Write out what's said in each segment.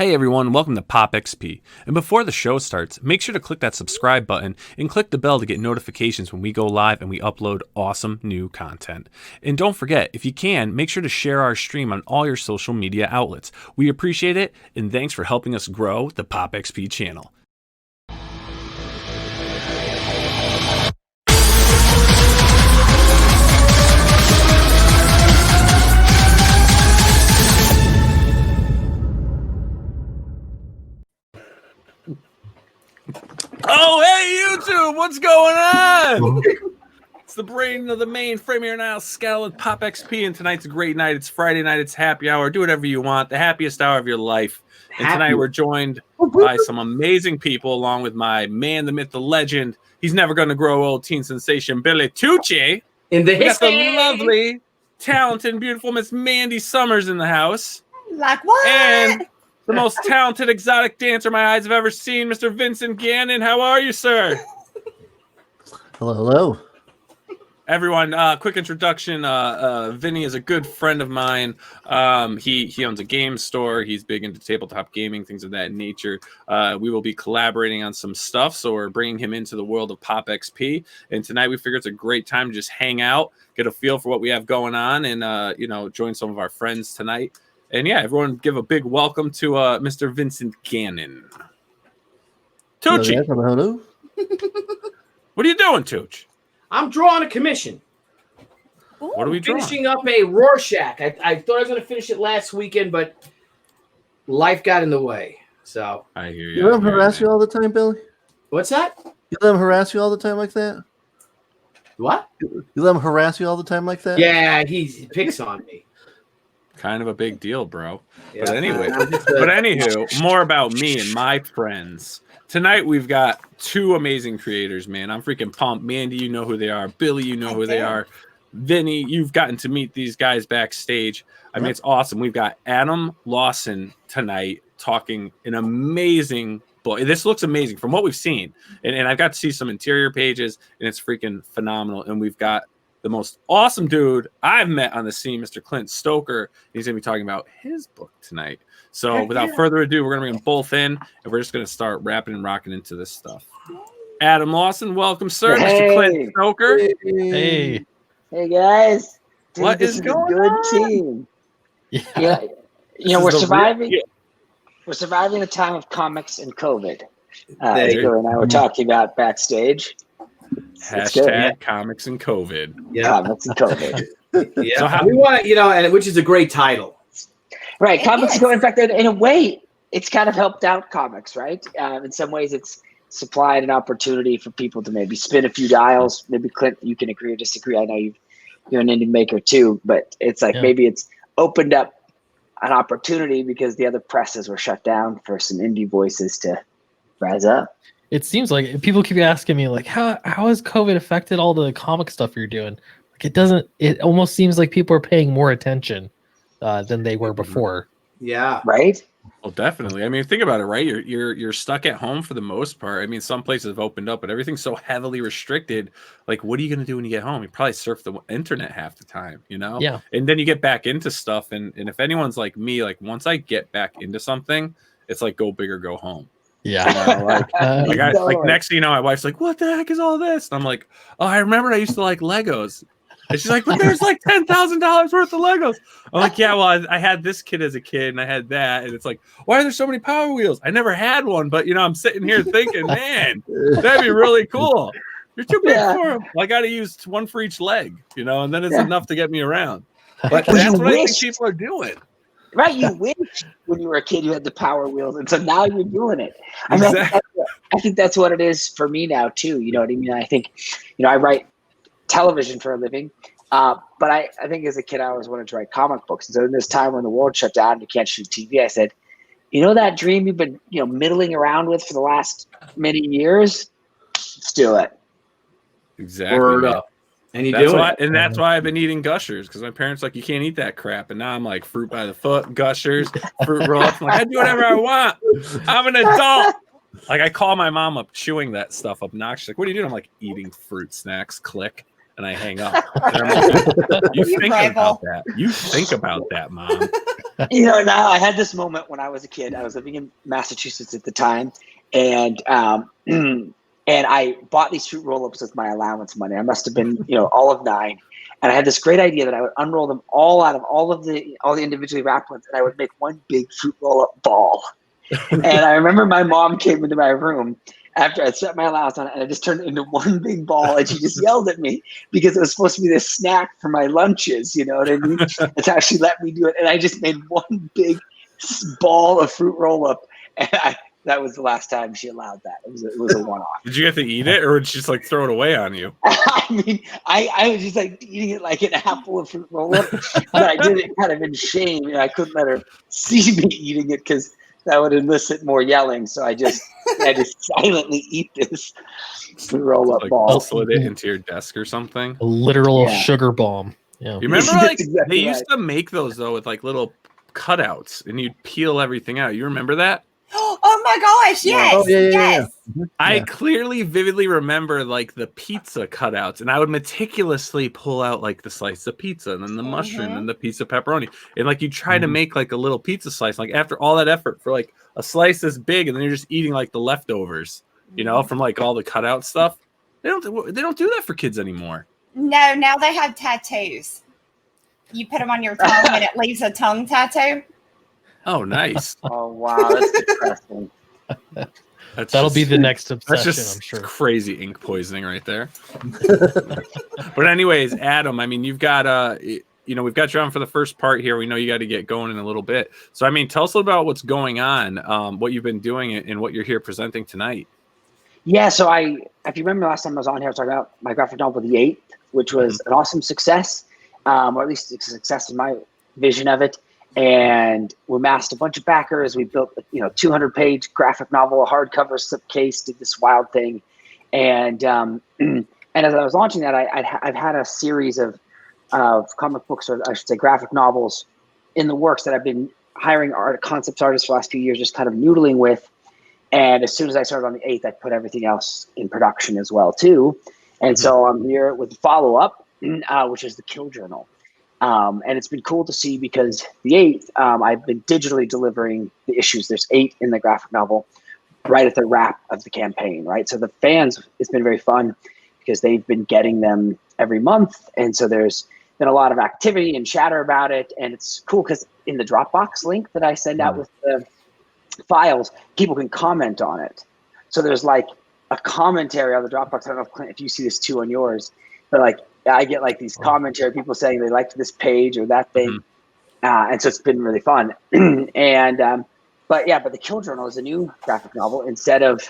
Hey everyone, welcome to Pop XP. And before the show starts, make sure to click that subscribe button and click the bell to get notifications when we go live and we upload awesome new content. And don't forget, if you can, make sure to share our stream on all your social media outlets. We appreciate it, and thanks for helping us grow the Pop XP channel. Oh, hey, YouTube! What's going on? It's the brain of the mainframe here, Nile Scala with Pop XP, and tonight's a great night. It's Friday night. It's happy hour. Do whatever you want. The happiest hour of your life. And tonight we're joined by some amazing people, along with my man, the myth, the legend. He's never going to grow old, teen sensation, Billy Tucci. In the the lovely, talented, beautiful Miss Mandy Summers in the house. Like what? And the most talented exotic dancer my eyes have ever seen, Mr. Vincent Gannon. How are you, sir? Hello, hello. Everyone, quick introduction. Vinny is a good friend of mine. He owns a game store. He's big into tabletop gaming, things of that nature. We will be collaborating on some stuff, so we're bringing him into the world of Pop XP. And tonight we figure it's a great time to just hang out, get a feel for what we have going on, and join some of our friends tonight. And yeah, everyone give a big welcome to Mr. Vincent Gannon. Tucci. Hello. What are you doing, Tooch? I'm drawing a commission. What are we drawing? Finishing up a Rorschach. I thought I was going to finish it last weekend, but life got in the way. So I hear you. You let him harass you all the time, Billy? what's that? You let him harass you all the time like that? What? You let him harass you all the time like that? Yeah, he picks on me. Kind of a big deal, bro. Yeah. But anywho, more about me and my friends. Tonight we've got two amazing creators, man. I'm freaking pumped. Mandy, you know who they are. Billy, you know who they are. Vinny, you've gotten to meet these guys backstage. I mean, it's awesome. We've got Adam Lawson tonight talking an amazing book. This looks amazing from what we've seen. And I've got to see some interior pages, and it's freaking phenomenal. And we've got the most awesome dude I've met on the scene, Mr. Clint Stoker. He's going to be talking about his book tonight. So without further ado, we're going to bring them both in, and we're just going to start rapping and rocking into this stuff. Adam Lawson, welcome, sir. Hey. Mr. Clint Stoker. Hey. Hey guys, dude, What this is is going a good on? team. Yeah. We're is the surviving. real- We're surviving the time of comics and COVID. There you Igor and I were talking about backstage. It's good. Hashtag comics and COVID. Yeah. Comics and COVID. Yeah. So how- we want to, and which is a great title. Right, comics and COVID. In fact, in a way, it's kind of helped out comics, right? In some ways, it's supplied an opportunity for people to maybe spin a few dials. Maybe Clint, you can agree or disagree. I know you're an indie maker too, but it's like maybe it's opened up an opportunity because the other presses were shut down for some indie voices to rise up. It seems like people keep asking me, like, how has COVID affected all the comic stuff you're doing? Like, it doesn't. It almost seems like people are paying more attention than they were before. Yeah. Right? Well, definitely. I mean, think about it, right? You're stuck at home for the most part. I mean, some places have opened up, but everything's so heavily restricted. Like, what are you going to do when you get home? You probably surf the internet half the time, you know? Yeah. And then you get back into stuff. And if anyone's like me, like once I get back into something, it's like go big or go home. Yeah. You know, like next thing you know, my wife's like, what the heck is all this? And I'm like, oh, I remember I used to like Legos. And she's like, but there's like $10,000 worth of Legos. I'm like, yeah, well, I had this kid as a kid and I had that. And it's like, why are there so many Power Wheels? I never had one, but I'm sitting here thinking, man, that'd be really cool. You're too big for them. I got to use one for each leg, and then it's enough to get me around. But Well, that's you what I think wish. people are doing. Right, you wish when you were a kid you had the Power Wheels, and so now you're doing it. I mean, I think that's what it is for me now too. You know what I mean? I think, I write television for a living, but I think as a kid I always wanted to write comic books. And so in this time when the world shut down and you can't shoot TV, I said, that dream you've been middling around with for the last many years, let's do it. Exactly. Word man. up. And you That's do why, it. and that's why I've been eating Gushers, because my parents like, you can't eat that crap, and now I'm like fruit by the foot, Gushers, fruit roll-ups. I'm like, I do whatever I want. I'm an adult. Like I call my mom up chewing that stuff obnoxious. Like, what are you doing? I'm like eating fruit snacks. Click. and I hang up. And I'm like, you think rival. about that. You think about that, Mom. You know, now I had this moment when I was a kid. I was living in Massachusetts at the time, and and I bought these fruit roll-ups with my allowance money. I must have been, all of 9. And I had this great idea that I would unroll them all out of all the individually wrapped ones, and I would make one big fruit roll-up ball. And I remember my mom came into my room after I set my allowance on it, and I just turned it into one big ball, and she just yelled at me because it was supposed to be this snack for my lunches, you know what I mean? That's how she let me do it. And I just made one big ball of fruit roll-up, and that was the last time she allowed that. It was a one-off. Did you have to eat it, or would she just like throw it away on you? I mean, I was just like eating it like an apple of fruit roll-up, but I did it kind of in shame. I couldn't let her see me eating it because that would elicit more yelling. So I just had to silently eat this fruit roll-up ball. Slid it into your desk or something. A literal sugar bomb. Yeah. You remember, That's like exactly they used to make those though with like little cutouts, and you'd peel everything out. You remember that? Oh my gosh, yes. Oh, yeah. Yes. I clearly, vividly remember like the pizza cutouts, and I would meticulously pull out like the slice of pizza, and then the mushroom, and the piece of pepperoni, and like you try to make like a little pizza slice. Like after all that effort for like a slice this big, and then you're just eating like the leftovers, from like all the cutout stuff. They don't do that for kids anymore. No, now they have tattoos. You put them on your tongue, and it leaves a tongue tattoo. Oh, nice. Oh, wow. That's depressing. That'll be the next obsession, That's just I'm sure. crazy ink poisoning right there. But anyways, Adam, I mean, you've got we've got you on for the first part here. We know you got to get going in a little bit. So, I mean, tell us about what's going on, what you've been doing, and what you're here presenting tonight. Yeah, so if you remember last time I was on here, I was talking about my graphic novel, The Eighth, which was an awesome success, or at least a success in my vision of it. And we amassed a bunch of backers. We built, 200-page graphic novel, a hardcover slipcase, did this wild thing. And and as I was launching that, I've had a series of comic books, or I should say graphic novels, in the works that I've been hiring concept artists for the last few years, just kind of noodling with. And as soon as I started on The Eighth, I put everything else in production as well, too. And so I'm here with the follow-up, which is the Kill Journal. And it's been cool to see because The Eighth, I've been digitally delivering the issues. There's 8 in the graphic novel right at the wrap of the campaign, right? So the fans, it's been very fun because they've been getting them every month. And so there's been a lot of activity and chatter about it. And it's cool because in the Dropbox link that I send out with the files, people can comment on it. So there's like a commentary on the Dropbox. I don't know if, Clint, if you see this too on yours, but like I get like these commentary, people saying they liked this page or that thing. And so it's been really fun. And but the Kill Journal is a new graphic novel. Instead of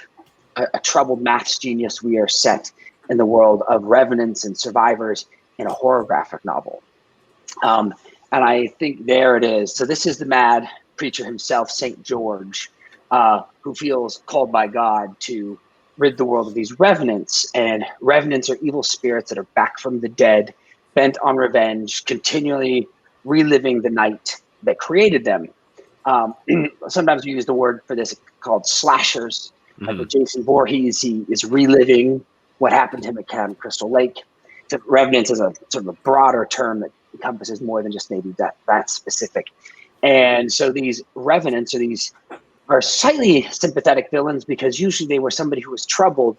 a troubled maths genius, we are set in the world of revenants and survivors in a horror graphic novel. And I think there it is. So this is the mad preacher himself, St. George, who feels called by God to rid the world of these revenants. And revenants are evil spirits that are back from the dead, bent on revenge, continually reliving the night that created them. Sometimes we use the word for this called slashers. Like with Jason Voorhees, he is reliving what happened to him at Camp Crystal Lake. So revenants is a sort of a broader term that encompasses more than just maybe that specific. And so these revenants are slightly sympathetic villains because usually they were somebody who was troubled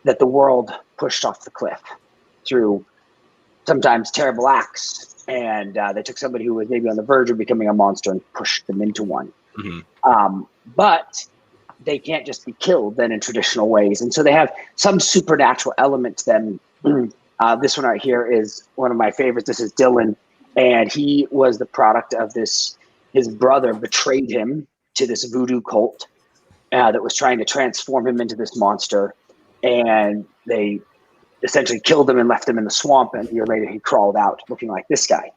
that the world pushed off the cliff through sometimes terrible acts. And they took somebody who was maybe on the verge of becoming a monster and pushed them into one. But they can't just be killed then in traditional ways. And so they have some supernatural element to them. This one right here is one of my favorites. This is Dylan. And he was the product of this. His brother betrayed him to this voodoo cult that was trying to transform him into this monster. And they essentially killed him and left him in the swamp. And a year later, he crawled out looking like this guy.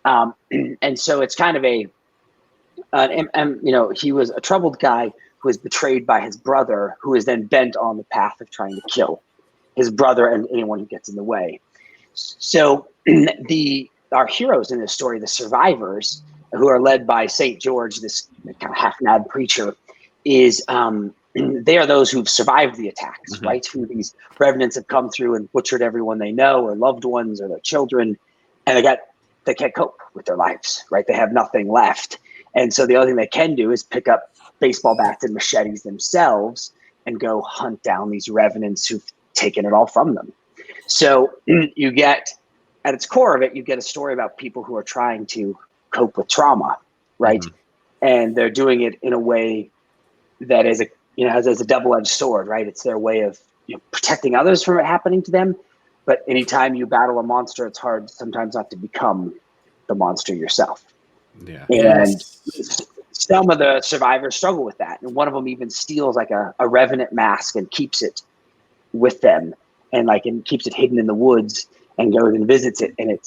And so it's kind of he was a troubled guy who was betrayed by his brother, who is then bent on the path of trying to kill his brother and anyone who gets in the way. So our heroes in this story, the survivors, who are led by St. George, this kind of half-mad preacher, is they are those who've survived the attacks, right? Who these revenants have come through and butchered everyone they know, or loved ones, or their children, and they can't cope with their lives, right? They have nothing left, and so the only thing they can do is pick up baseball bats and machetes themselves and go hunt down these revenants who've taken it all from them. So you get, at its core of it, you get a story about people who are trying to cope with trauma, right? And they're doing it in a way that is has a double-edged sword, right? It's their way of protecting others from it happening to them. But anytime you battle a monster, it's hard sometimes not to become the monster yourself. Yeah. And some of the survivors struggle with that. And one of them even steals like a revenant mask and keeps it with them, and keeps it hidden in the woods, and goes and visits it. And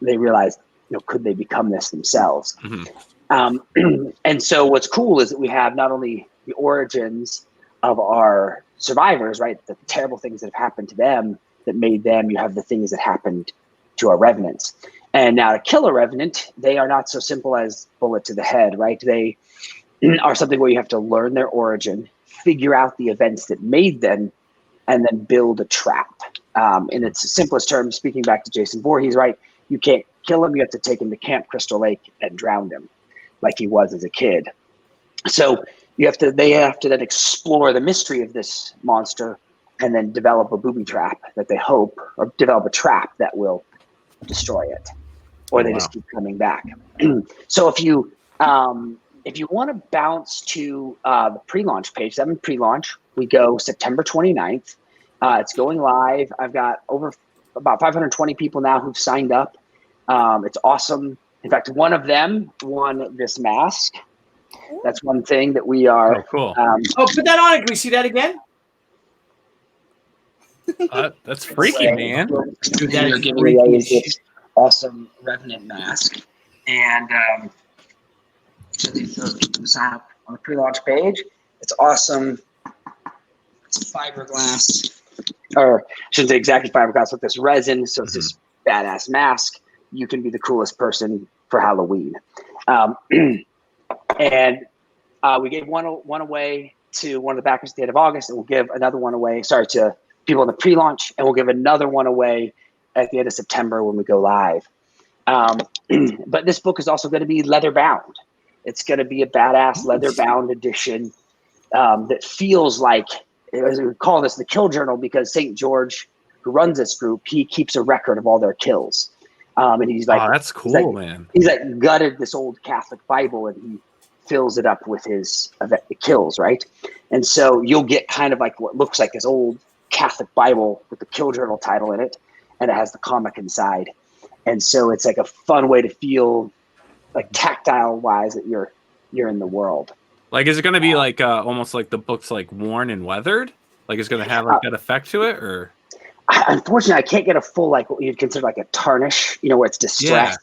they realize, could they become this themselves? And so what's cool is that we have not only the origins of our survivors, right? The terrible things that have happened to them that made them, you have the things that happened to our revenants. And now to kill a revenant, they are not so simple as bullet to the head, right? They are something where you have to learn their origin, figure out the events that made them, and then build a trap. In its simplest terms, speaking back to Jason Voorhees, right? You can't kill him, you have to take him to Camp Crystal Lake and drown him like he was as a kid. So they have to then explore the mystery of this monster and then develop a booby trap that they hope, or develop a trap that will destroy it, or they just keep coming back. So if you want to bounce to the pre-launch page, I'm in pre-launch. We go September 29th. It's going live. I've got about 520 people now who've signed up. It's awesome. In fact, one of them won this mask. That's one thing that we are. Oh, cool. Put that on it. Can we see that again? That's freaky, man. You're giving away this awesome Revenant mask. And so they sign up on the pre-launch page. It's awesome. It's fiberglass. Or I shouldn't say exactly fiberglass, with this resin. So it's this badass mask. You can be the coolest person for Halloween. And we gave one away to one of the backers at the end of August, and we'll give another one away, to people in the pre-launch, and we'll give another one away at the end of September when we go live. But this book is also going to be leather bound. It's going to be a badass leather bound edition that feels like, as we call this, the kill journal, because St. George, who runs this group, he keeps a record of all their kills. And he's like, oh, that's cool, man. He's like gutted this old Catholic Bible, and he fills it up with his kills, right? And so you'll get kind of like what looks like this old Catholic Bible with the kill journal title in it, and it has the comic inside. And so it's like a fun way to feel, like tactile wise, that you're in the world. Like, is it going to be like almost like the book's like worn and weathered? Like, it's going to have like that effect to it, or? Unfortunately, I can't get a full, like what you'd consider like a tarnish, where it's distressed,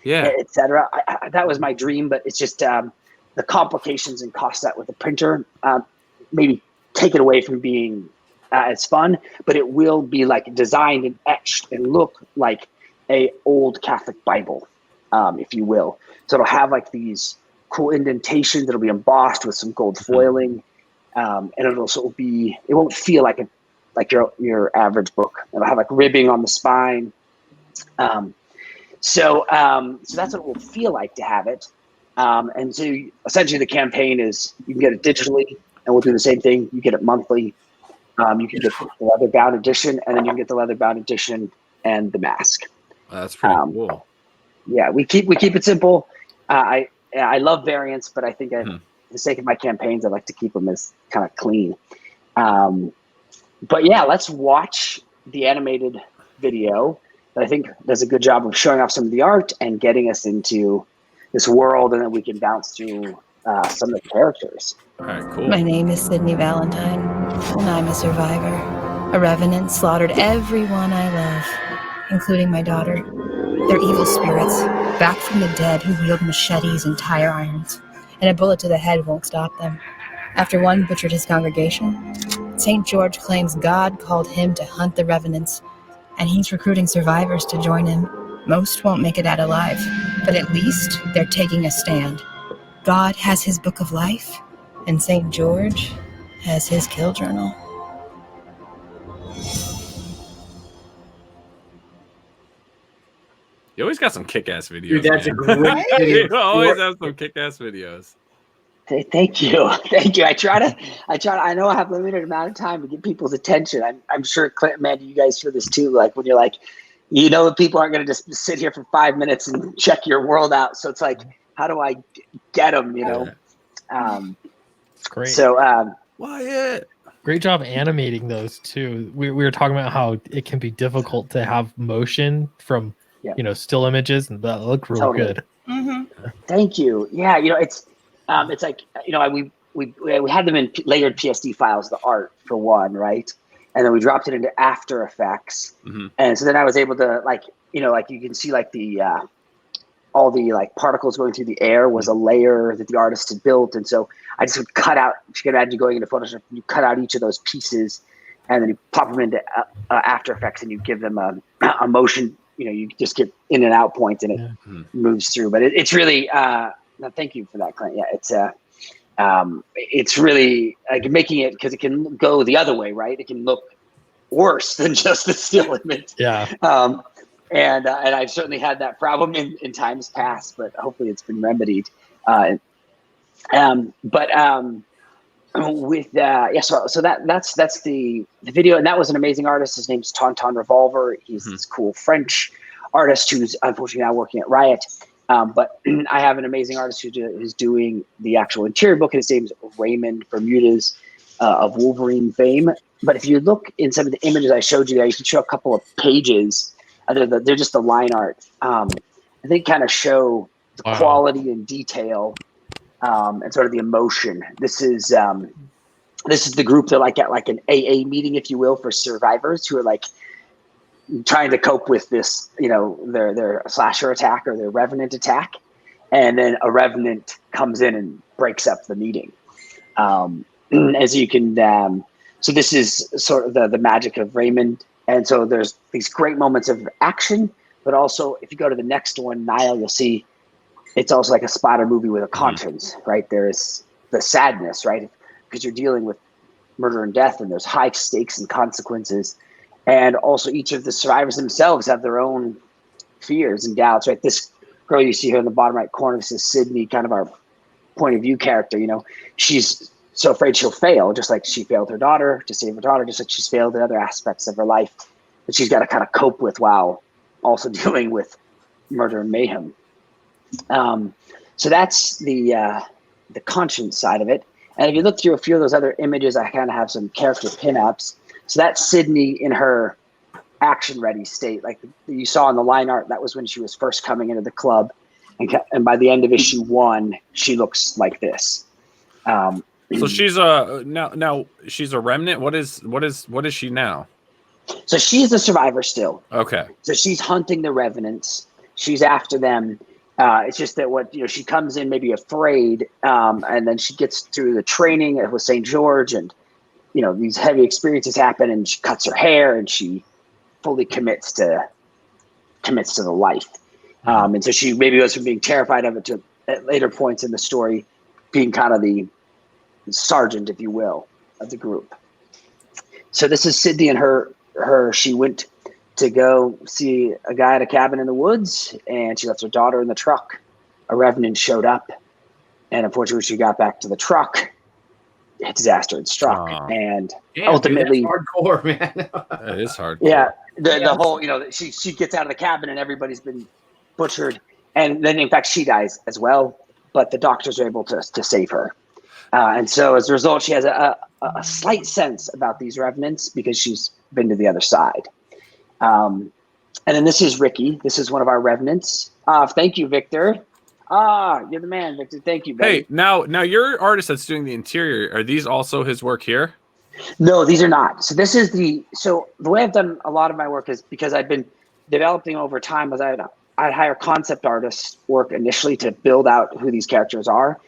etc. That was my dream, but it's just the complications and cost that with the printer maybe take it away from being as fun. But it will be like designed and etched and look like a old Catholic Bible, if you will. So it'll have like these cool indentations. It'll be embossed with some gold foiling, and it'll also be. It won't feel like your average book. It'll have like ribbing on the spine. So that's what it will feel like to have it. And so essentially the campaign is you can get it digitally, and we'll do the same thing. You get it monthly. You can get the leather bound edition, and then you can get the leather bound edition and the mask. That's pretty cool. Yeah, we keep it simple. I love variants, but I think for the sake of my campaigns, I like to keep them as kind of clean. But yeah, let's watch the animated video that I think does a good job of showing off some of the art and getting us into this world, and then we can bounce through some of the characters. All right, cool. My name is Sydney Valentine, and I'm a survivor. A revenant slaughtered everyone I love, including my daughter. They're evil spirits, back from the dead, who wield machetes and tire irons, and a bullet to the head won't stop them. After one butchered his congregation, St. George claims God called him to hunt the revenants, and he's recruiting survivors to join him. Most won't make it out alive, but at least they're taking a stand. God has his book of life, and St. George as his kill journal. You always got some kick-ass videos. Dude, that's man. a great video. You always have some kick-ass videos. Thank you. I try to, I know I have limited amount of time to get people's attention. I'm sure Clint, man, you guys feel this too. Like when you're like, you know, people aren't going to just sit here for 5 minutes and check your world out. So it's like, how do I get them, you know? Great. So, Wyatt. Great job animating those too. We were talking about how it can be difficult to have motion from, still images, and that looked really good. Mm-hmm. Thank you. Yeah. You know, it's like, you know, we had them in layered PSD files, the art for one, right? And then we dropped it into After Effects. Mm-hmm. And so then I was able to like you can see like the, all the like particles going through the air was a layer that the artist had built. And so I just would cut out, you can imagine going into Photoshop, you cut out each of those pieces and then you pop them into After Effects and you give them a motion, you just get in and out points and it moves through. But it's really, thank you for that, Clint. Yeah, it's really like making it, because it can go the other way, right? It can look worse than just the still image. Yeah. And I've certainly had that problem in times past, but hopefully it's been remedied. So that's the video, and that was an amazing artist. His name's Tauntaun Revolver. He's this cool French artist who's unfortunately now working at Riot. But I have an amazing artist who's doing the actual interior book, and his name's Raymond Bermudez of Wolverine fame. But if you look in some of the images I showed you there, you can show a couple of pages. They're just the line art. They kind of show the quality and detail and sort of the emotion. This is the group that like at like an AA meeting, if you will, for survivors who are like trying to cope with this, their slasher attack or their revenant attack, and then a revenant comes in and breaks up the meeting. As you can, so this is sort of the magic of Raymond. And so there's these great moments of action, but also if you go to the next one, Nile, you'll see it's also like a splatter movie with a conscience, right? There's the sadness, right? Because you're dealing with murder and death, and there's high stakes and consequences. And also each of the survivors themselves have their own fears and doubts, right? This girl you see here in the bottom right corner, this is Sydney, kind of our point of view character. She's so afraid she'll fail, just like she failed her daughter to save her daughter, just like she's failed in other aspects of her life that she's got to kind of cope with while also dealing with murder and mayhem. So that's the conscience side of it. And if you look through a few of those other images, I kind of have some character pinups. So that's Sydney in her action-ready state. Like you saw in the line art, that was when she was first coming into the club. And by the end of issue 1, she looks like this. So she's now she's a remnant. What is she now? So she's a survivor still. Okay. So she's hunting the revenants. She's after them. It's just that she comes in maybe afraid, and then she gets through the training with St. George, and these heavy experiences happen, and she cuts her hair, and she fully commits to the life. And so she maybe goes from being terrified of it to at later points in the story being kind of the sergeant, if you will, of the group. So this is Sydney and her. She went to go see a guy at a cabin in the woods, and she left her daughter in the truck. A revenant showed up, and unfortunately, when she got back to the truck, a disaster had struck. And ultimately, dude, that's hardcore, man. That is hardcore. Yeah, the whole she gets out of the cabin, and everybody's been butchered, and then in fact she dies as well. But the doctors are able to save her. And so as a result, she has a slight sense about these revenants because she's been to the other side. And then this is Ricky. This is one of our revenants. Thank you, Victor. You're the man, Victor. Thank you, buddy. Hey, now your artist that's doing the interior, are these also his work here? No, these are not. So this is the way I've done a lot of my work is because I've been developing over time. As I'd hire concept artists work initially to build out who these characters are.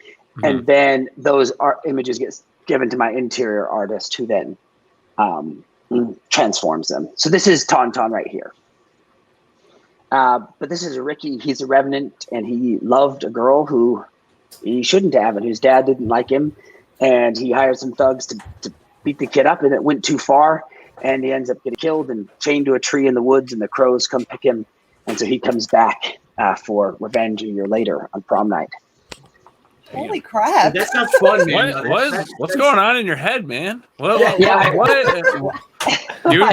And then those images get given to my interior artist, who then transforms them. So this is Tauntaun right here. But this is Ricky. He's a revenant, and he loved a girl who he shouldn't have, and whose dad didn't like him. and he hired some thugs to beat the kid up, and it went too far, and he ends up getting killed and chained to a tree in the woods, and the crows come pick him, and so he comes back for revenge a year later on prom night. Holy crap! That's not fun, man. What's going on in your head, man? What do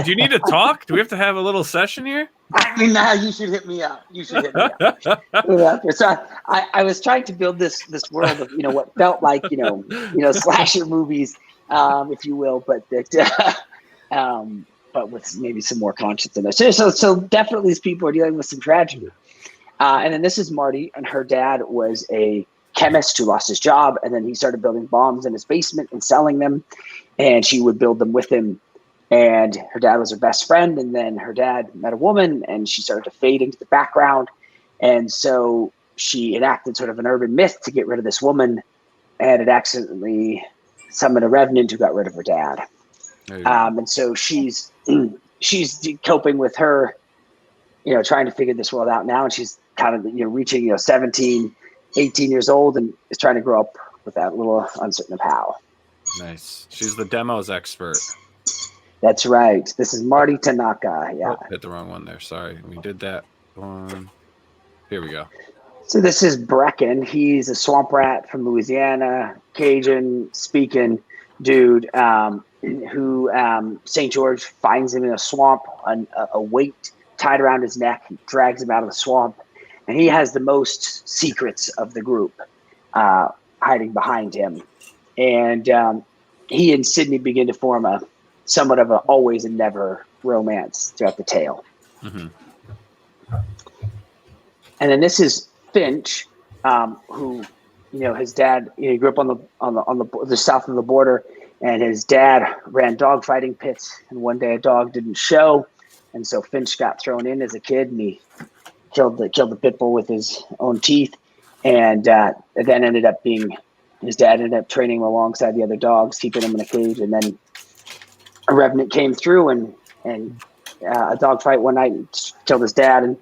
you need to talk? Do we have to have a little session here? I mean, now you should hit me up. So I was trying to build this world of what felt like slasher movies, if you will, but that but with maybe some more conscience in there. So definitely these people are dealing with some tragedy. And then this is Marty, and her dad was a chemist who lost his job, and then he started building bombs in his basement and selling them, and she would build them with him. And her dad was her best friend, and then her dad met a woman, and she started to fade into the background, and so she enacted sort of an urban myth to get rid of this woman, and it accidentally summoned a revenant who got rid of her dad. And so she's coping with her, trying to figure this world out now, and she's kind of reaching 17, 18 years old, and is trying to grow up without a little uncertain of how. Nice. She's the demos expert. That's right. This is Marty Tanaka. Yeah. Oh, hit the wrong one there. Sorry. We did that one. Here we go. So this is Brecken. He's a swamp rat from Louisiana, Cajun speaking dude, who St. George finds him in a swamp, a weight tied around his neck, drags him out of the swamp. And he has the most secrets of the group hiding behind him. And he and Sydney begin to form somewhat of an always and never romance throughout the tale. Mm-hmm. And then this is Finch, who, his dad, he grew up on the south of the border, and his dad ran dogfighting pits. And one day a dog didn't show, and so Finch got thrown in as a kid, and he killed the pit bull with his own teeth, and then his dad ended up training him alongside the other dogs, keeping him in a cage, and then a revenant came through and a dog fight one night and killed his dad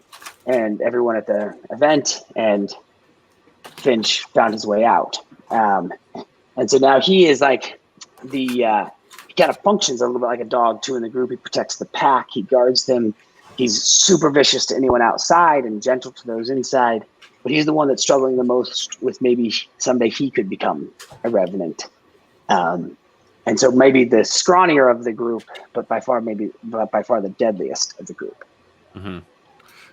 and everyone at the event, and Finch found his way out. And so now he is like he kind of functions a little bit like a dog too in the group. He protects the pack, he guards them. He's super vicious to anyone outside and gentle to those inside, but he's the one that's struggling the most with maybe someday he could become a revenant. And so maybe the scrawnier of the group, but by far the deadliest of the group. Mm-hmm.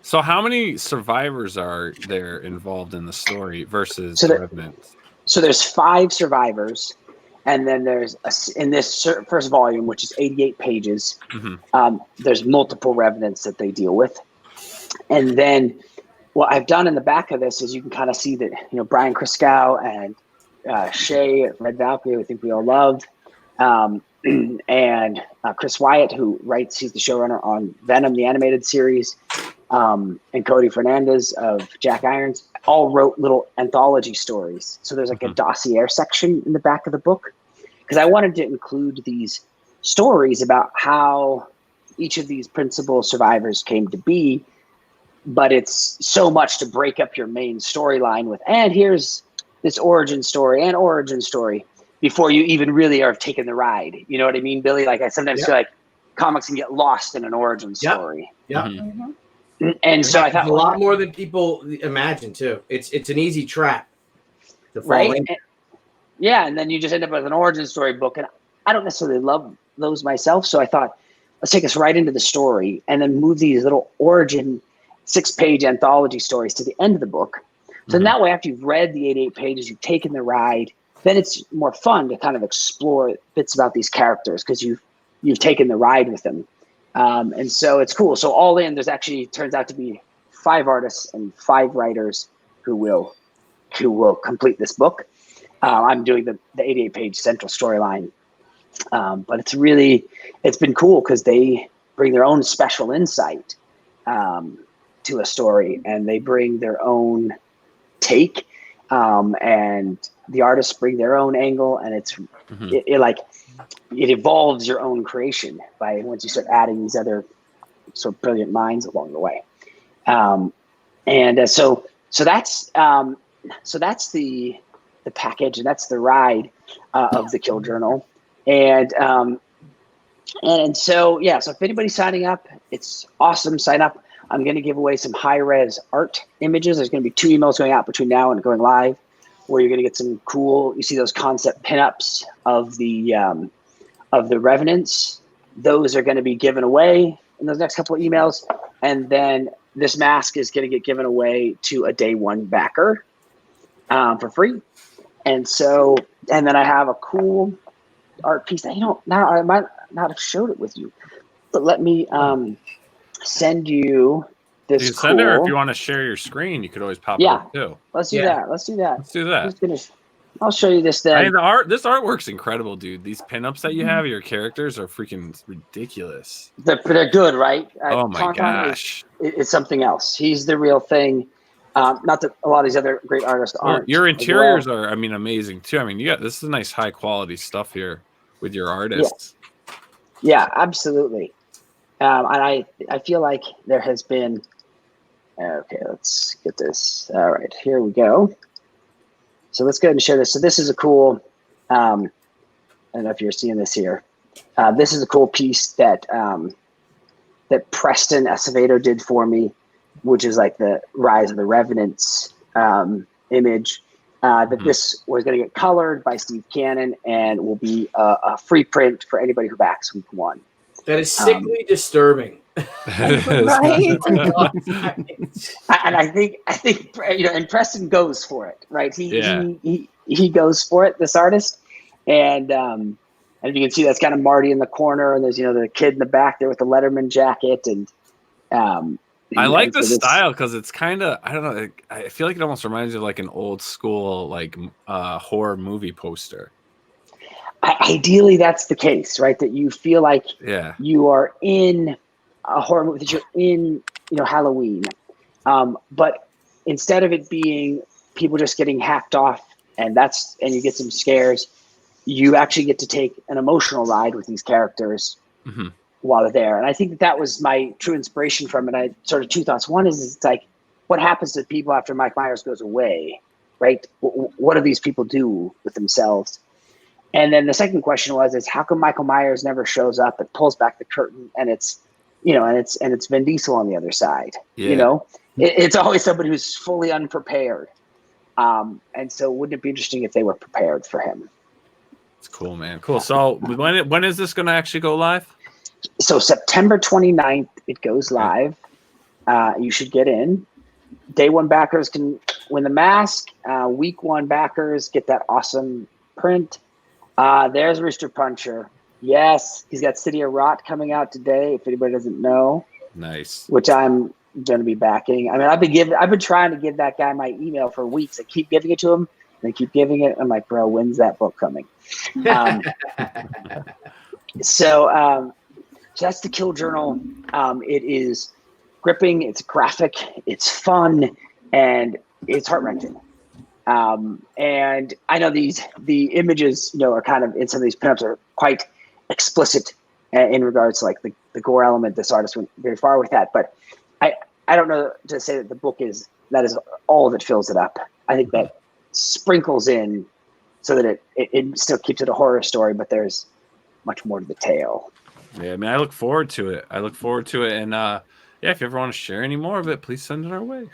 So how many survivors are there involved in the story versus the revenants? So there's 5 survivors. And then there's in this first volume, which is 88 pages, mm-hmm. There's multiple revenants that they deal with. And then what I've done in the back of this is you can kind of see that, Brian Kraskow and Shay at Red Valkyrie, I think we all loved, and Chris Wyatt, who writes, he's the showrunner on Venom, the animated series, and Cody Fernandez of Jack Irons, all wrote little anthology stories. So there's like a dossier section in the back of the book, because I wanted to include these stories about how each of these principal survivors came to be, but it's so much to break up your main storyline with, and here's this origin story before you even really are taking the ride. You know what I mean, Billy? Like I sometimes feel like comics can get lost in an origin story. Yeah. Mm-hmm. And so I thought a lot more than people imagine too. It's an easy trap to fall in. And then you just end up with an origin story book, and I don't necessarily love those myself. So I thought, let's take us right into the story and then move these little origin 6-page anthology stories to the end of the book. So in that way, after you've read the 88 pages, you've taken the ride, then it's more fun to kind of explore bits about these characters because you've taken the ride with them. And so it's cool. So all in, there's actually turns out to be 5 artists and 5 writers who will complete this book. I'm doing the 88-page central storyline, but it's been cool because they bring their own special insight to a story, and they bring their own take, and the artists bring their own angle, and it evolves your own creation by once you start adding these other sort of brilliant minds along the way. So that's the the package, and that's the ride of the Kill Journal. And so so if anybody's signing up, it's awesome. Sign up. I'm going to give away some high-res art images. There's going to be 2 emails going out between now and going live, where you're going to get some cool. You see those concept pinups of the Revenants. Those are going to be given away in those next couple of emails, and then this mask is going to get given away to a day 1 backer for free. And then I have a cool art piece that now I might not have showed it with you, but let me send you this. You send it, or if you want to share your screen, you could always pop it up too. Let's do that. Let's do that. I'll show you this then. I mean, this artwork's incredible, dude. These pinups that you have, your characters are freaking ridiculous. They're good, right? Oh my gosh. It's something else. He's the real thing. Not that a lot of these other great artists aren't. Your interiors are, I mean, amazing too. I mean, this is nice, high quality stuff here with your artists. Yeah, absolutely. And I feel like there has been. Okay, let's get this. All right, here we go. So let's go ahead and share this. So this is a cool. I don't know if you're seeing this here. This is a cool piece that that Preston Acevedo did for me, which is like the Rise of the Revenants image. This was going to get colored by Steve Cannon and will be a free print for anybody who backs week 1. That is sickly disturbing. Right? And I think and Preston goes for it, right? He goes for it, this artist. And if you can see, that's kind of Marty in the corner, and there's the kid in the back there with the Letterman jacket. And I like the style because it's kind of, I don't know, I feel like it almost reminds you of like an old school like horror movie poster. Ideally, that's the case, right? That you feel like you are in a horror movie, that you're in Halloween, but instead of it being people just getting hacked off and you get some scares, you actually get to take an emotional ride with these characters while they're there. And I think that was my true inspiration from it. I sort of 2 thoughts. One is it's like, what happens to people after Mike Myers goes away, right? What do these people do with themselves? And then the second question is how come Michael Myers never shows up? It pulls back the curtain, and it's it's Vin Diesel on the other side. It's always somebody who's fully unprepared. And so wouldn't it be interesting if they were prepared for him? It's cool, man. Cool. So when is this going to actually go live? So September 29th, it goes live. You should get in. Day 1 backers can win the mask. Week 1 backers get that awesome print. There's Rooster Puncher. Yes, he's got City of Rot coming out today, if anybody doesn't know. Nice. Which I'm going to be backing. I mean, I've been trying to give that guy my email for weeks. I keep giving it to him, and I keep giving it. I'm like, bro, when's that book coming? So that's the Kill Journal. It is gripping, it's graphic, it's fun, and it's heart-wrenching. And I know the images, are kind of in some of these pinups are quite explicit in regards to like the gore element. This artist went very far with that, but I don't know to say that the book is all that fills it up. I think that sprinkles in so that it still keeps it a horror story, but there's much more to the tale. Yeah, I mean, I look forward to it. And if you ever want to share any more of it, please send it our way.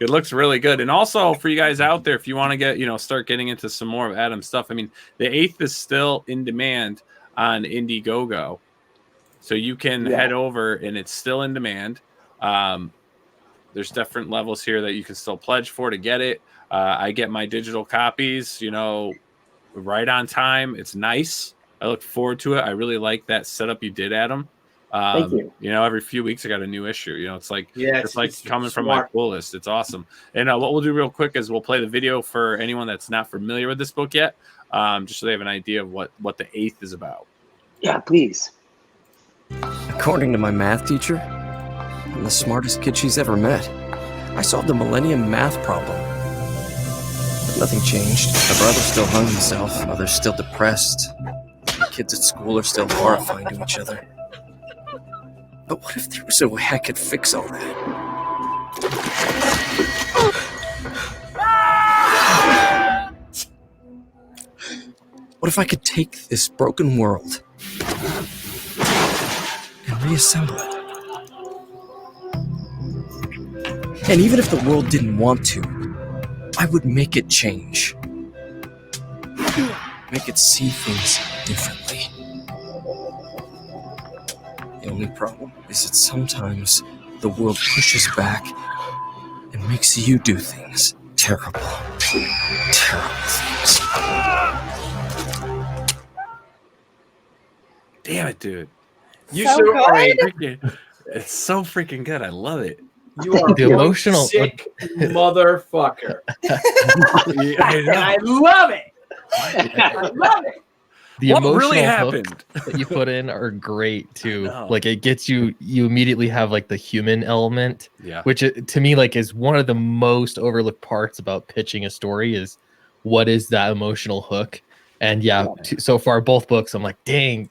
It looks really good. And also for you guys out there, if you want to get, start getting into some more of Adam's stuff, I mean, the 8th is still in demand on Indiegogo. So you can head over and it's still in demand. There's different levels here that you can still pledge for to get it. I get my digital copies, right on time. It's nice. I look forward to it. I really like that setup you did, Adam. Thank you. Every few weeks I got a new issue. It's like it's coming smart. from my pull list. It's awesome. And what we'll do real quick is we'll play the video for anyone that's not familiar with this book yet, just so they have an idea of what the 8th is about. Yeah, please. According to my math teacher, I'm the smartest kid she's ever met. I solved the Millennium Math problem. But nothing changed. My brother still hung himself. Mother's still depressed. The kids at school are still horrifying to each other. But what if there was a way I could fix all that? What if I could take this broken world and reassemble it? And even if the world didn't want to, I would make it change. Make it see things differently. The only problem is that sometimes the world pushes back and makes you do things. Terrible, terrible things. Damn it, dude. You So sure are a good. freaking. It's so freaking good. I love it. You are The one emotional- sick motherfucker. Yeah, I And know. I love it. I love it. The What emotional really hook happened? that you put in are great too. know. Like it gets you immediately have like the human element, Yeah. which to me like is one of the most overlooked parts about pitching a story is what is that emotional hook. And so far both books I'm like, dang,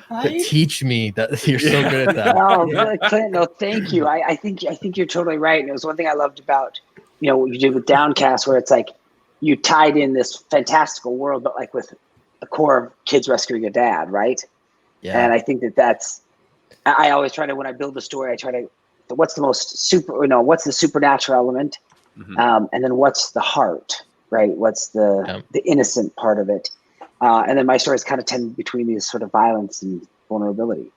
Right? teach me that. You're so good at that. Oh, Clint, no, thank you. I think you're totally right. And it was one thing I loved about, what you did with Downcast, where it's like you tied in this fantastical world, but like with a core of kids rescuing a dad, right? Yeah. And I think that's, I always try to, when I build a story, I try to, what's the supernatural element? Mhm. And then what's the heart, right? What's the innocent part of it? And then my stories kind of tend between these sort of violence and vulnerability.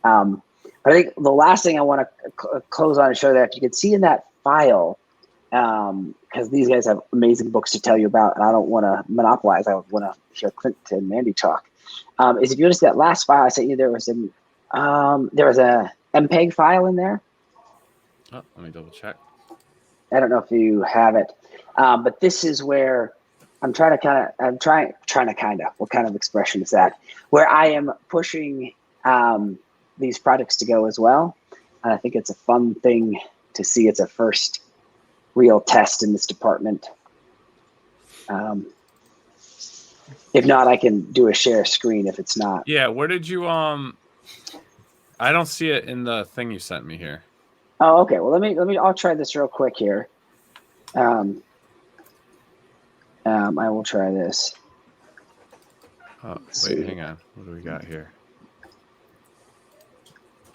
But I think the last thing I want to close on and show that if you can see in that file, because these guys have amazing books to tell you about, and I don't want to monopolize. I want to hear Clint and Mandy talk. Is if you notice that last file I sent you, there was a MPEG file in there. Oh, let me double check. I don't know if you have it, but this is where I'm trying to what kind of expression is that? Where I am pushing these projects to go as well, and I think it's a fun thing to see. It's a first real test in this department. If not, I can do a share screen if it's not. Yeah, where did you I don't see it in the thing you sent me here. Oh, okay. Well, I'll try this real quick here. I will try this. Oh, wait, hang on. What do we got here?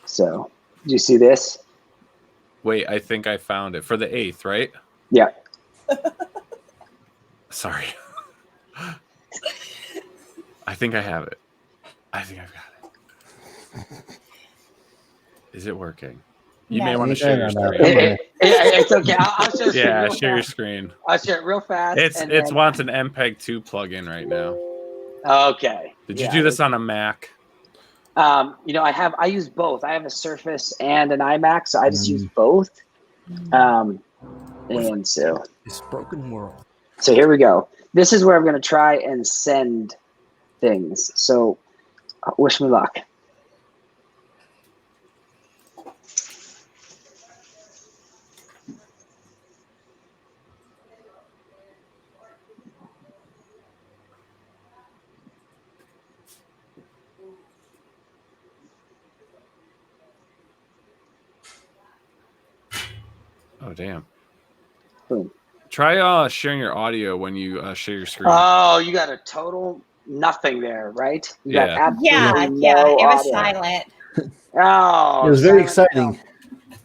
So, do you see this? Wait, I think I found it for the 8th, right? Yeah. Sorry. I think I have it. I think I've got it. Is it working? You may No. want to share your screen. It's okay. I'll share. Yeah, share your scrine. I'll share it real fast. It wants an MPEG 2 plugin right now. Okay. Did you do this on a Mac? I use both. I have a Surface and an iMac, so I just use both. And so This broken world. So here we go. This is where I'm going to try and send things. So wish me luck. Oh, damn. Boom. Try sharing your audio when you share your screen. Oh, you got a total nothing there, right? You got absolutely Yeah, no it was audio. silent. Oh, It was very silent. exciting.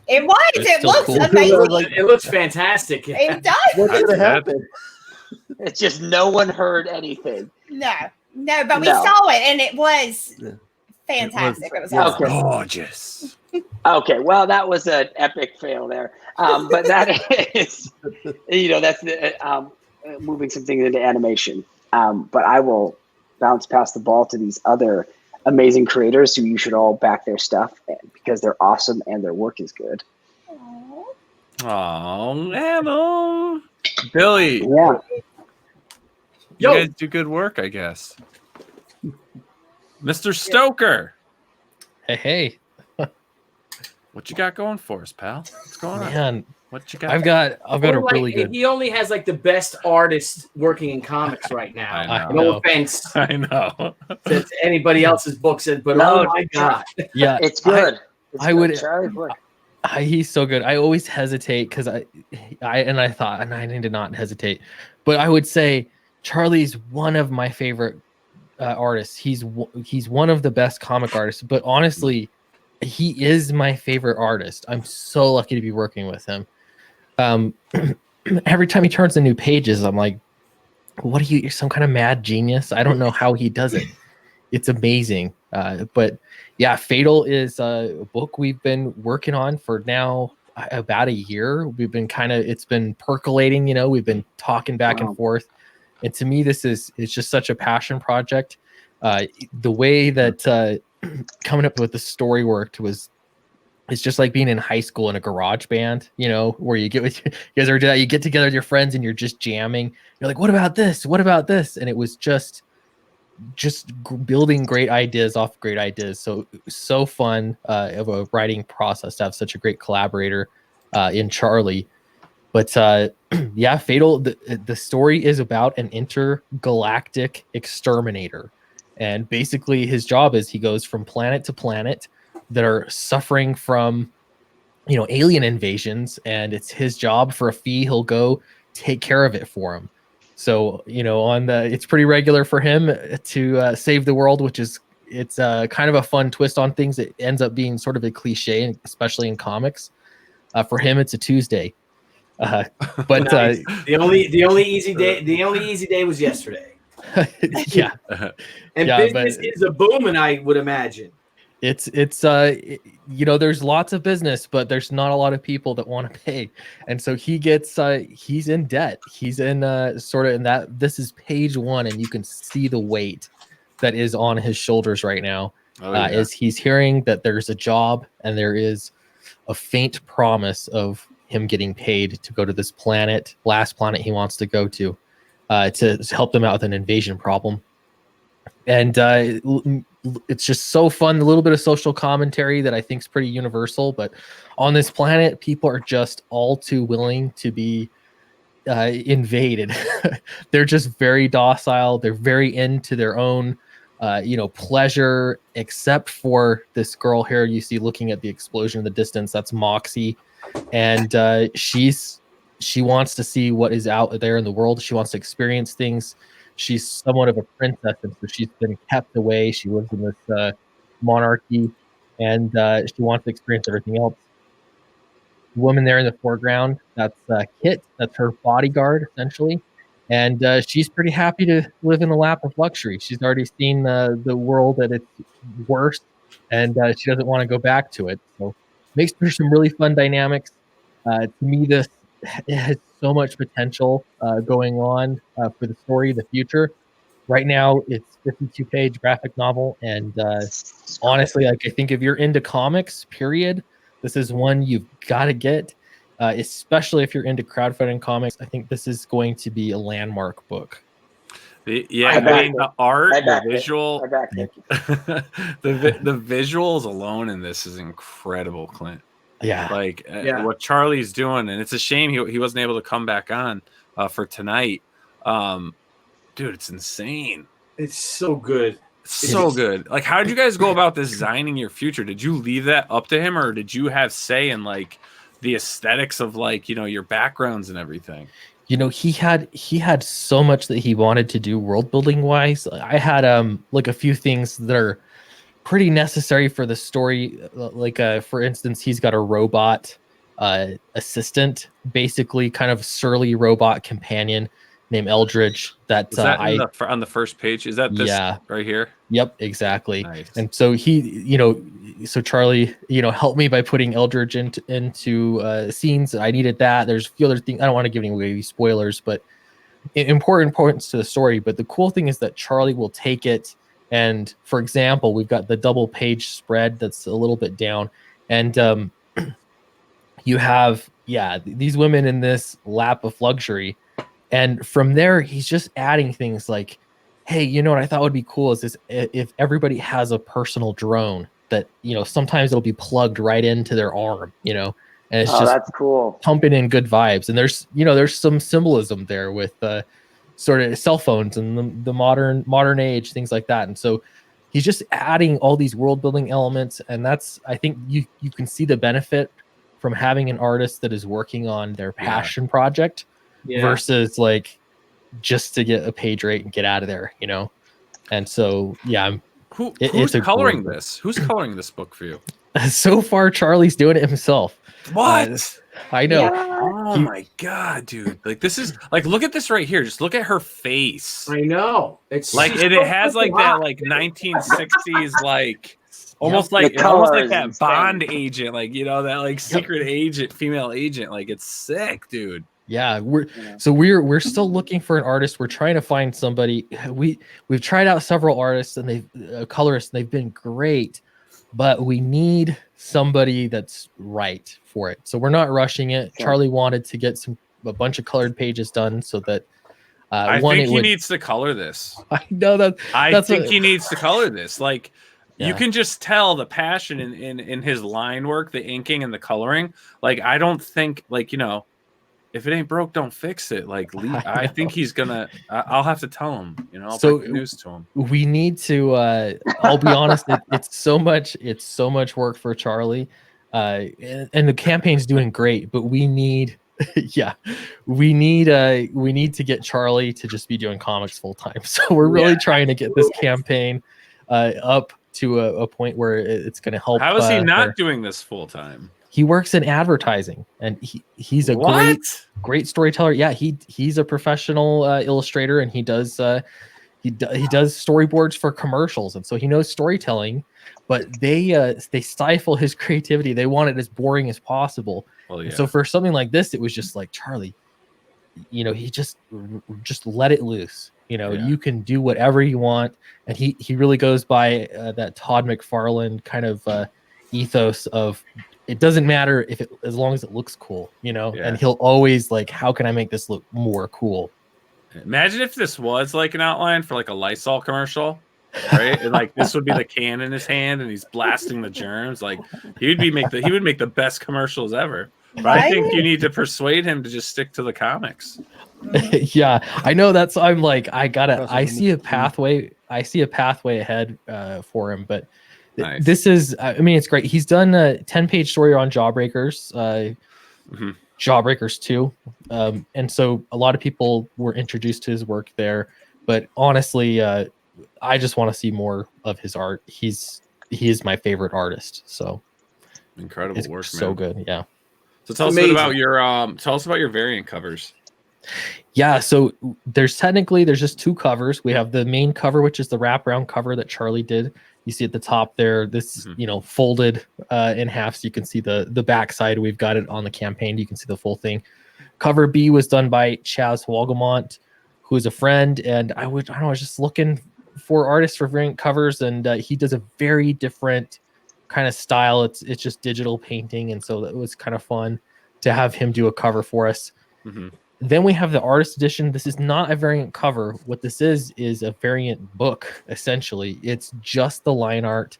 It was. It's It still looks cool. amazing. It looks fantastic. It does. What's going to That's happen? It's just no one heard anything. No, but we No. saw it, and it was Yeah. fantastic. It was Okay. awesome. Gorgeous. Okay, well, that was an epic fail there. But that is, that's the moving some things into animation. But I will bounce past the ball to these other amazing creators who you should all back their stuff because they're awesome and their work is good. Oh, Adam. Billy, Yeah. you Yo. guys do good work, I guess. Mr. Stoker, Hey, what you got going for us, pal? What's going on? man, What you got? I've got a really good. He only has like the best artist working in comics right now. I No know. offense I know. to anybody else's books, but No, oh my god, Yeah, It's good. It's I good. would- Charlie's work. he's so good. I always hesitate because I did not hesitate, but I would say Charlie's one of my favorite artists. He's one of the best comic artists, but honestly, he is my favorite artist. I'm so lucky to be working with him. Every time he turns the new pages, I'm like, what are you? You're some kind of mad genius. I don't know how he does it. It's amazing. But yeah, Fatal is a book we've been working on for now about a year. We've been it's been percolating, we've been talking back and forth. And to me, it's just such a passion project. The way that coming up with the story worked it's just like being in high school in a garage band, where you get you get together with your friends and you're just jamming. You're like, what about this? What about this? And it was just building great ideas off great ideas. So fun of a writing process to have such a great collaborator in Charlie. But yeah, Fatal, the story is about an intergalactic exterminator. And basically his job is he goes from planet to planet that are suffering from, alien invasions. And it's his job. For a fee, he'll go take care of it for him. So, it's pretty regular for him to save the world, it's kind of a fun twist on things. It ends up being sort of a cliche, especially in comics. For him, it's a Tuesday. But nice. The only easy day was yesterday. Yeah. And business is a booming, I would imagine. It's there's lots of business, but there's not a lot of people that want to pay. And so he gets he's in debt. He's in sort of in that. This is page 1, and you can see the weight that is on his shoulders right now. As he's hearing that there's a job and there is a faint promise of him getting paid to go to this last planet he wants to go to help them out with an invasion problem. And it's just so fun. A little bit of social commentary that I think is pretty universal. But on this planet, people are just all too willing to be invaded. They're just very docile. They're very into their own, pleasure, except for this girl here you see looking at the explosion in the distance. That's Moxie. And she wants to see what is out there in the world. She wants to experience things. She's somewhat of a princess, and so she's been kept away. She lives in this monarchy, and she wants to experience everything else. The woman there in the foreground, that's Kit. That's her bodyguard, essentially. And she's pretty happy to live in the lap of luxury. She's already seen the world at its worst, and she doesn't want to go back to it. So makes for some really fun dynamics. To me, this has so much potential going on for the story of the future. Right now, it's 52-page graphic novel, and honestly, I think if you're into comics, period, this is one you've got to get. Especially if you're into crowdfunding comics, I think this is going to be a landmark book. The art, the visual, the visuals alone in this is incredible, Clint. Yeah, what Charlie's doing, and it's a shame he wasn't able to come back on for tonight. Dude, it's insane. It's so good. So good. Like, how did you guys go about designing your future? Did you leave that up to him, or did you have say in the aesthetics of your backgrounds and everything? He had so much that he wanted to do world building wise. I had a few things that are pretty necessary for the story. For instance, he's got a robot assistant, basically kind of surly robot companion named Eldridge. Is that on the first page? Is that this right here? Yep, exactly. Nice. And so so Charlie, helped me by putting Eldridge into scenes. I needed that. There's a few other things. I don't want to give any spoilers, but important points to the story. But the cool thing is that Charlie will take it. And for example, we've got the double page spread that's a little bit down. And you have, these women in this lap of luxury. And from there, he's just adding things like, hey, what I thought would be cool is this, if everybody has a personal drone that, sometimes it'll be plugged right into their arm, and it's just that's cool. Pumping in good vibes. And there's some symbolism there with sort of cell phones and the modern age, things like that. And so he's just adding all these world building elements. And that's, I think you can see the benefit from having an artist that is working on their passion project versus just to get a page rate and get out of there, you know. And so yeah, who's coloring this? Who's coloring this book for you? So far, Charlie's doing it himself. What? I know. Oh my god, dude! Like this is like, look at this right here. Just look at her face. I know. It's like it has like that like 1960s like almost like that Bond agent, like, you know, that like secret agent, female agent. Like it's sick, dude. Yeah, we're still looking for an artist. We're trying to find somebody. We've tried out several artists and they've colorists, and they've been great, but we need somebody that's right for it. So we're not rushing it. Sure. Charlie wanted to get a bunch of colored pages done so that I think he needs to color this. I know that. I think he needs to color this. Like you can just tell the passion in his line work, the inking and the coloring. Like I don't think, like, you know, if it ain't broke, don't fix it. Like I think he's gonna. I'll have to tell him. You know, I'll break the news to him. We need to. I'll be honest. It's so much. It's so much work for Charlie, and the campaign's doing great. But we need. Yeah, we need to get Charlie to just be doing comics full time. So we're really trying to get this campaign up to a point where it's going to help. How is he not doing this full time? He works in advertising, and he's a great storyteller. Yeah, he's a professional illustrator, and he does storyboards for commercials, and so he knows storytelling. But they stifle his creativity. They want it as boring as possible. Well, yeah. So for something like this, it was just like, Charlie, you know, he just let it loose. You know, you can do whatever you want, and he really goes by that Todd McFarlane kind of ethos of. It doesn't matter as long as it looks cool, you know, and he'll always like, how can I make this look more cool? Imagine if this was like an outline for like a Lysol commercial, right? And like this would be the can in his hand and he's blasting the germs. Like he would make the best commercials ever. But I think you need to persuade him to just stick to the comics. Yeah, I know I'm like, I see a pathway ahead for him, but nice. This is, I mean, it's great. He's done a 10-page story on Jawbreakers, Jawbreakers 2. And so a lot of people were introduced to his work there. But honestly, I just want to see more of his art. He is my favorite artist. So incredible work, man. So good. Yeah. So tell us about your variant covers. Yeah, so there's just 2 covers. We have the main cover, which is the wraparound cover that Charlie did. You see at the top there, this you know, folded in half, so you can see the backside. We've got it on the campaign. You can see the full thing. Cover B was done by Chaz Wolgamont, who is a friend, and I was just looking for artists for variant covers, and he does a very different kind of style. It's just digital painting, and so it was kind of fun to have him do a cover for us. Then we have the artist edition. This is not a variant cover. What this is a variant book, essentially. It's just the line art.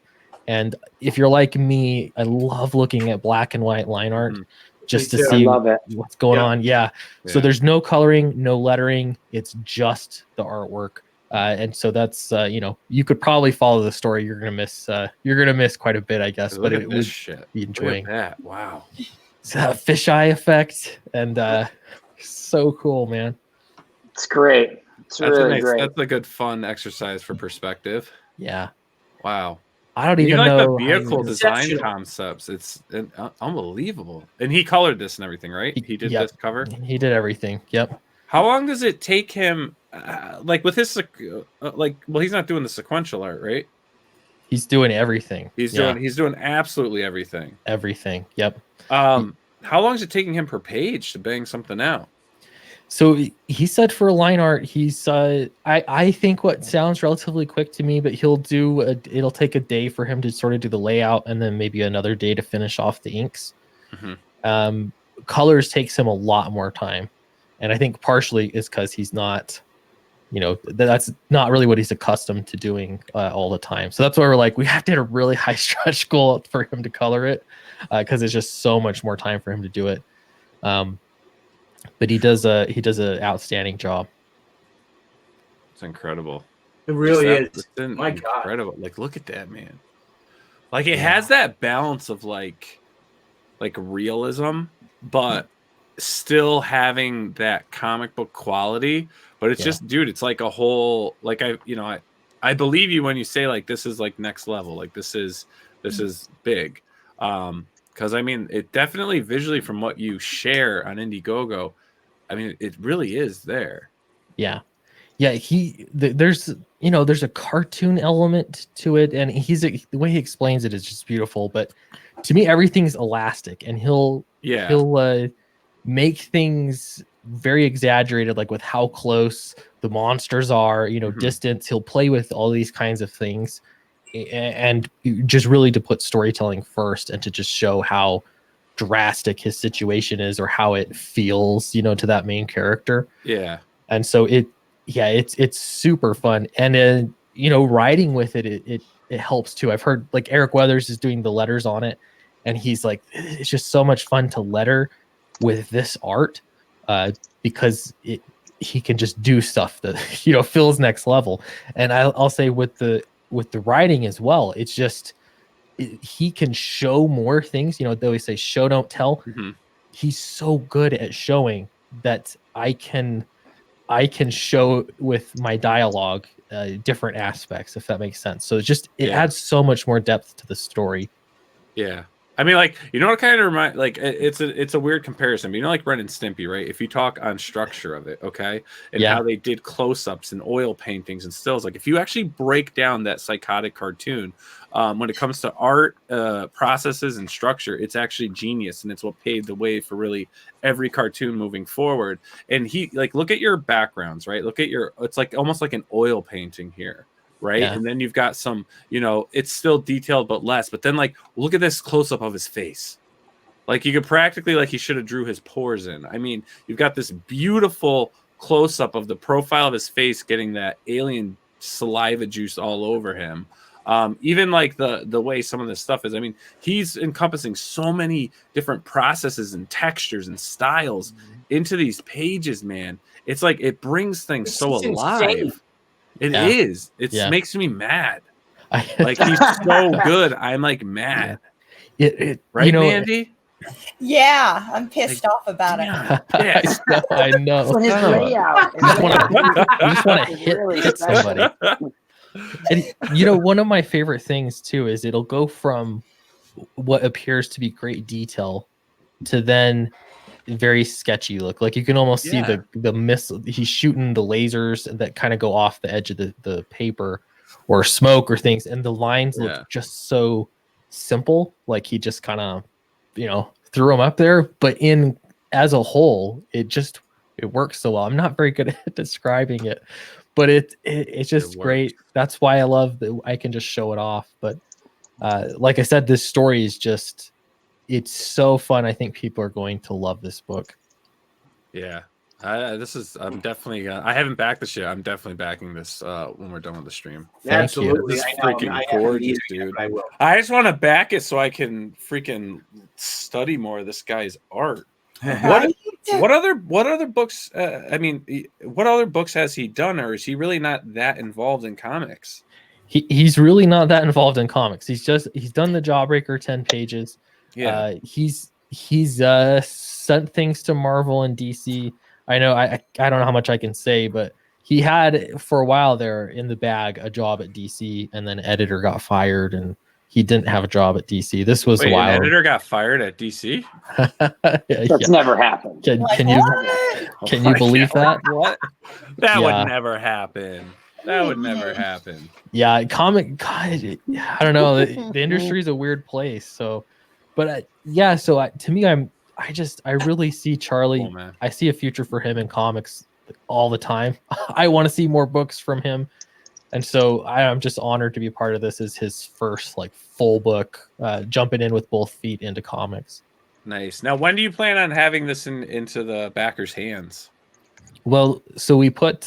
And if you're like me, I love looking at black and white line art just to see what's going on. Yeah. So there's no coloring, no lettering. It's just the artwork. And so that's, you know, you could probably follow the story. You're going to miss quite a bit, I guess, but it would be enjoying. Look at that. Wow. It's a fisheye effect, and so cool, man. It's great. It's really great. That's a good fun exercise for perspective. Yeah. Wow. I don't even know the vehicle design concepts. It's unbelievable. And he colored this and everything, right? He did this cover. He did everything. Yep. How long does it take him? Like with his well, he's not doing the sequential art, right? He's doing everything. He's doing absolutely everything. Everything. Yep. How long is it taking him per page to bang something out? So he said for line art, he's I think what sounds relatively quick to me, but it'll take a day for him to sort of do the layout, and then maybe another day to finish off the inks. Colors takes him a lot more time, and I think partially is because he's not, you know, that's not really what he's accustomed to doing all the time. So that's why we're like, we have to hit a really high stretch goal for him to color it, because it's just so much more time for him to do it. But he does an outstanding job. It's incredible. It really is. It's incredible. God. Like, look at that, man. Like, it has that balance of like realism, but still having that comic book quality, but it's just, dude, it's like a whole, like, I believe you when you say like this is like next level, like this is big. Because I mean, it definitely visually from what you share on Indiegogo, I mean, it really is there. Yeah. There's a cartoon element to it, and the way he explains it is just beautiful. But to me, everything's elastic, and he'll make things very exaggerated, like with how close the monsters are, distance. He'll play with all these kinds of things, and just really to put storytelling first, and to just show how drastic his situation is, or how it feels, to that main character. Yeah. And so it's super fun, and writing with it helps too. I've heard like Eric Weathers is doing the letters on it, and he's like, it's just so much fun to letter with this art, because he can just do stuff that feels next level. And I'll say with the writing as well, it's just he can show more things. They always say show don't tell. Mm-hmm. He's so good at showing that I can show with my dialogue different aspects, if that makes sense. So it adds so much more depth to the story. Yeah. I mean, like, what kind of remind, like, it's a weird comparison, but like Ren and Stimpy, right? If you talk on structure of it, okay, and how they did close-ups and oil paintings and stills, like if you actually break down that psychotic cartoon, when it comes to art processes and structure, it's actually genius, and it's what paved the way for really every cartoon moving forward. And he, like, look at your backgrounds, right? Look at it's like almost like an oil painting here. Right. Yeah. And then you've got some, it's still detailed, but less. But then, like, look at this close up of his face. Like, you could practically, like, he should have drew his pores in. I mean, you've got this beautiful close up of the profile of his face, getting that alien saliva juice all over him. Even like the way some of this stuff is. I mean, he's encompassing so many different processes and textures and styles into these pages, man. It's like it brings things so alive. Insane. It is. It makes me mad. Like, he's so good. I'm like mad. Right, Mandy? Yeah, I'm pissed off about it. Yes. I know. For his layout. I just want to hit somebody. And one of my favorite things too is it'll go from what appears to be great detail to then very sketchy look. Like, you can almost see the missile. He's shooting the lasers that kind of go off the edge of the paper, or smoke or things, and the lines look just so simple. Like, he just kind of threw them up there, but as a whole, it works so well. I'm not very good at describing it, but it's just great. That's why I love that I can just show it off. But like I said, this story is just, it's so fun. I think people are going to love this book. Yeah. I'm definitely I haven't backed this yet. I'm definitely backing this when we're done with the stream. Absolutely. This is freaking gorgeous, dude. I just want to back it so I can freaking study more of this guy's art. What other books what other books has he done, or is he really not that involved in comics? He's really not that involved in comics. He's done the Jawbreaker 10 pages. Yeah. He's sent things to Marvel and DC. I know I don't know how much I can say, but he had for a while there in the bag a job at DC, and then editor got fired and he didn't have a job at DC. This was wild. An editor got fired at DC? That's never happened. Can you believe that? What? That would never happen. That would never happen. Yeah, God, I don't know. The industry is a weird place. So, but to me, I really see Charlie. Cool, I see a future for him in comics all the time. I want to see more books from him. And so I'm just honored to be a part of this as his first like full book, jumping in with both feet into comics. Nice. Now, when do you plan on having this into the backers' hands? Well, so we put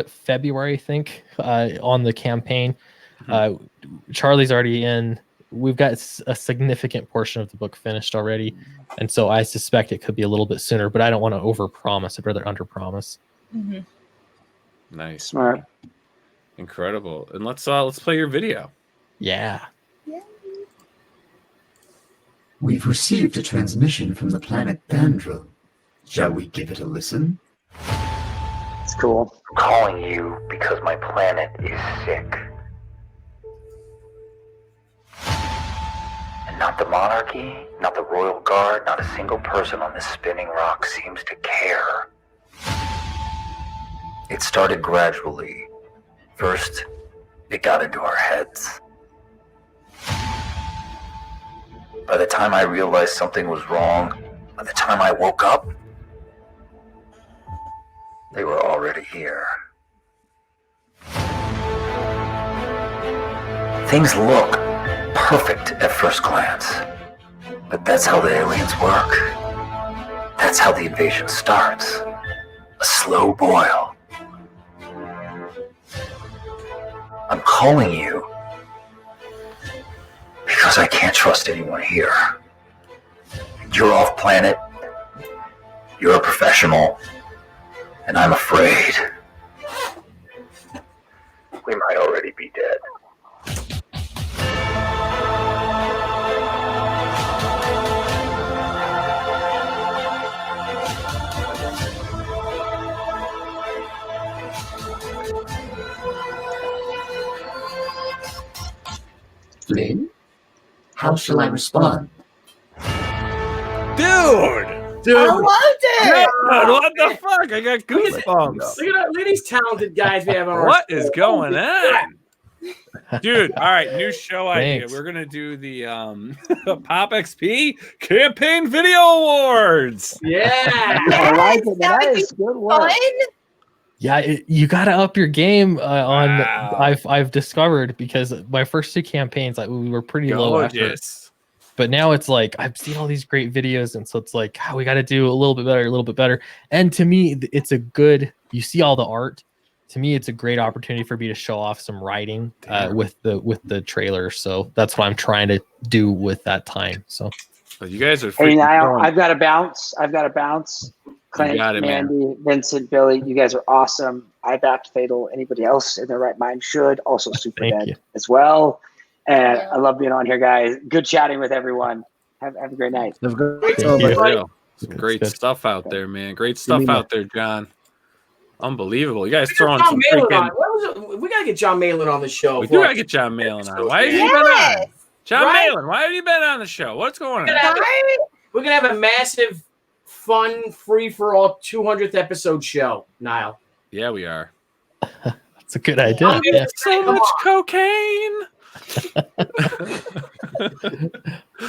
February, I think, on the campaign. Charlie's already in. We've got a significant portion of the book finished already, and so I suspect it could be a little bit sooner. But I don't want to overpromise. I'd rather underpromise. Mm-hmm. Nice, smart, incredible. And let's play your video. Yeah. We've received a transmission from the planet Bandro Shall we give it a listen? It's cool. I'm calling you because my planet is sick. And not the monarchy, not the royal guard, not a single person on this spinning rock seems to care. It started gradually. First, it got into our heads. By the time I realized something was wrong, by the time I woke up, they were already here. Things look perfect at first glance, but that's how the aliens work. That's how the invasion starts. A slow boil. I'm calling you because I can't trust anyone here. You're off planet. You're a professional. And I'm afraid we might already be dead. Flynn? How shall I respond? Dude! I loved it. God, what the fuck? I got goosebumps. Look at these talented guys we have on our What show. is going on? Dude, all right, new show idea. Thanks. We're gonna do the Pop XP Campaign Video Awards. Yeah. I like it. That That would is good work. Fun. Yeah, you got to up your game on. Wow. I've discovered because my first two campaigns, like we were pretty low effort. Gorgeous. But now it's like I've seen all these great videos, and so it's like we got to do a little bit better, a little bit better. And to me, it's a good. You see all the art. To me, it's a great opportunity for me to show off some writing with the trailer. So that's what I'm trying to do with that time. So But you guys are Hey, freaking Niall, throwing- I've got to bounce. Clint, got it, man. Mandy, Vincent, Billy, you guys are awesome. I backed Fatal. Anybody else in their right mind should. Also Super Thank Dead you. as well. And I love being on here, guys. Good chatting with everyone. Have a great night. Have a good Thank oh, you. buddy. Real. Some great good. stuff out there, man. Great stuff mean out there, John. Unbelievable. You guys Get throwing John some Malin freaking. on. What was it? We gotta get John Malin on the show. We do gotta get John Malin on. Why have you been on? John Malin, why have you been on the show? What's going on? We're gonna have a massive, fun, free for all 200th episode show, Niall. Yeah, we are. that's a good idea. I'm Yeah. So Come much on. cocaine.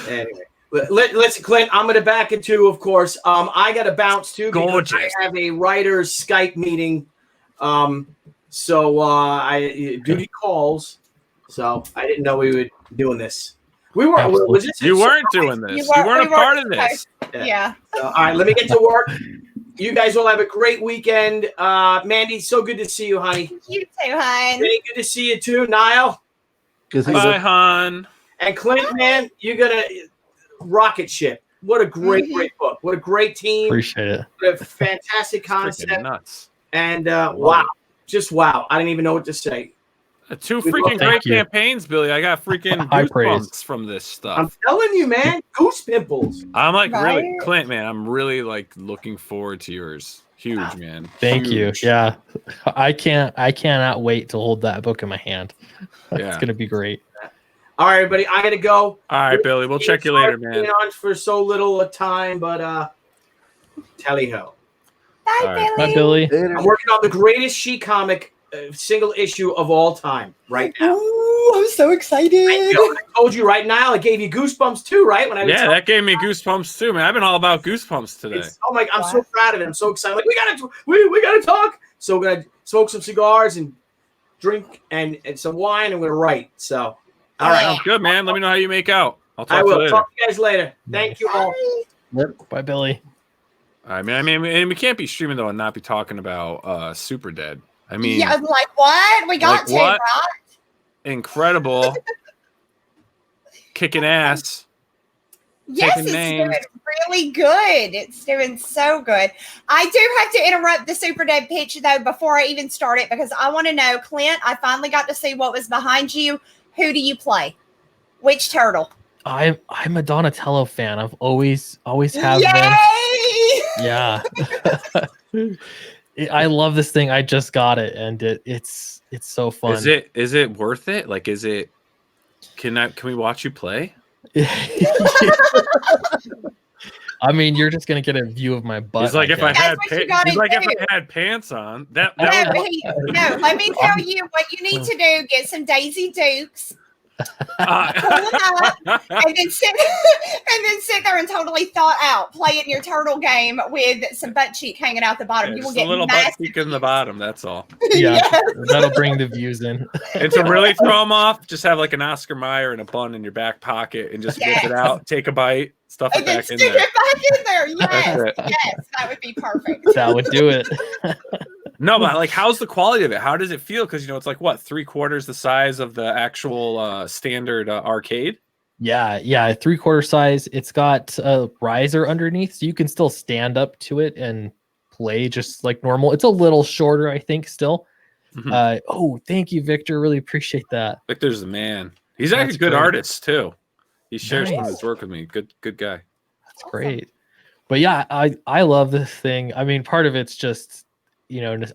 Anyway, listen, Clint. I'm gonna back it too, of course. I got to bounce too because Gorgeous. I have a writers Skype meeting. So I duty calls. So I didn't know we were doing this. We were. Was this You weren't doing this. You weren't a part of this. Yeah. So, all right, let me get to work. You guys all have a great weekend. Mandy, so good to see you, honey. You too, hon. Vinny, good to see you too. Niall Bye, hon. and Clint, man, you're gonna rocket ship. What a great book. What a great team. Appreciate it. What a fantastic Freaking concept. nuts. And wow, just wow. I didn't even know what to say. Two freaking great Thank you. campaigns, Billy. I got freaking High praise. goosebumps from this stuff. I'm telling you, man, goose pimples. I'm like really, Right? Clint, man. I'm really like looking forward to yours. Huge, man. Thank you. Huge. Yeah, I cannot wait to hold that book in my hand. It's Yeah. gonna be great. All right, everybody, I gotta go. All right, Billy. We'll check you later, man. Being on for so little a time, but tally ho. Bye, All right. Billy. Bye, Billy. I'm working on the greatest She comic single issue of all time right now. Ooh, I'm so excited. I told you right now. I gave you goosebumps too, right? When I was Yeah, that gave me goosebumps too, man. I've been all about goosebumps today. oh my! I'm so proud of it. I'm so excited. Like we gotta talk. So we're gonna smoke some cigars and drink and some wine, and we're gonna write. So all right, Sounds good, man. Let me know how you make out. I'll talk I to you will later. talk to you guys later. Thank you all. Bye, Billy. I mean, and we can't be streaming though and not be talking about Super Dead. I mean, Yeah, like what? We got Like to, what? right? incredible, kicking ass. Yes, Taking it's names. doing really good. It's doing so good. I do have to interrupt the Super Dead pitch though before I even start it because I want to know, Clint. I finally got to see what was behind you. Who do you play? Which turtle? I'm a Donatello fan. I've always have Yay! been. Yeah. I love this thing. I just got it, and it's so fun. Is it worth it? Like, can we watch you play? I mean, you're just gonna get a view of my butt. He's like, if I had That's what you gotta if I had pants on, that No, would no, let me tell you what you need to do. Get some Daisy Dukes. Pull them up, and then sit there and totally thought out playing your turtle game with some butt cheek hanging out the bottom. Yeah, You will just get a little butt massive cheek in the bottom. That's all. Yeah, that'll bring the views in. And to really throw them off, just have like an Oscar Mayer and a bun in your back pocket, and just whip it out, take a bite, stuff it and then back stick in there. it back in there. Yes, That's yes, that would be perfect. That would do it. No, but like, how's the quality of it? How does it feel? Because it's like what, 3/4 the size of the actual standard arcade. Yeah, 3/4 size. It's got a riser underneath, so you can still stand up to it and play just like normal. It's a little shorter, I think, still. Mhm. Oh, thank you, Victor. Really appreciate that. Victor's the man. He's actually That's a good great. artist too. He shares some of Nice. his work with me. Good guy. That's great. But yeah, I love this thing. I mean, part of it's just,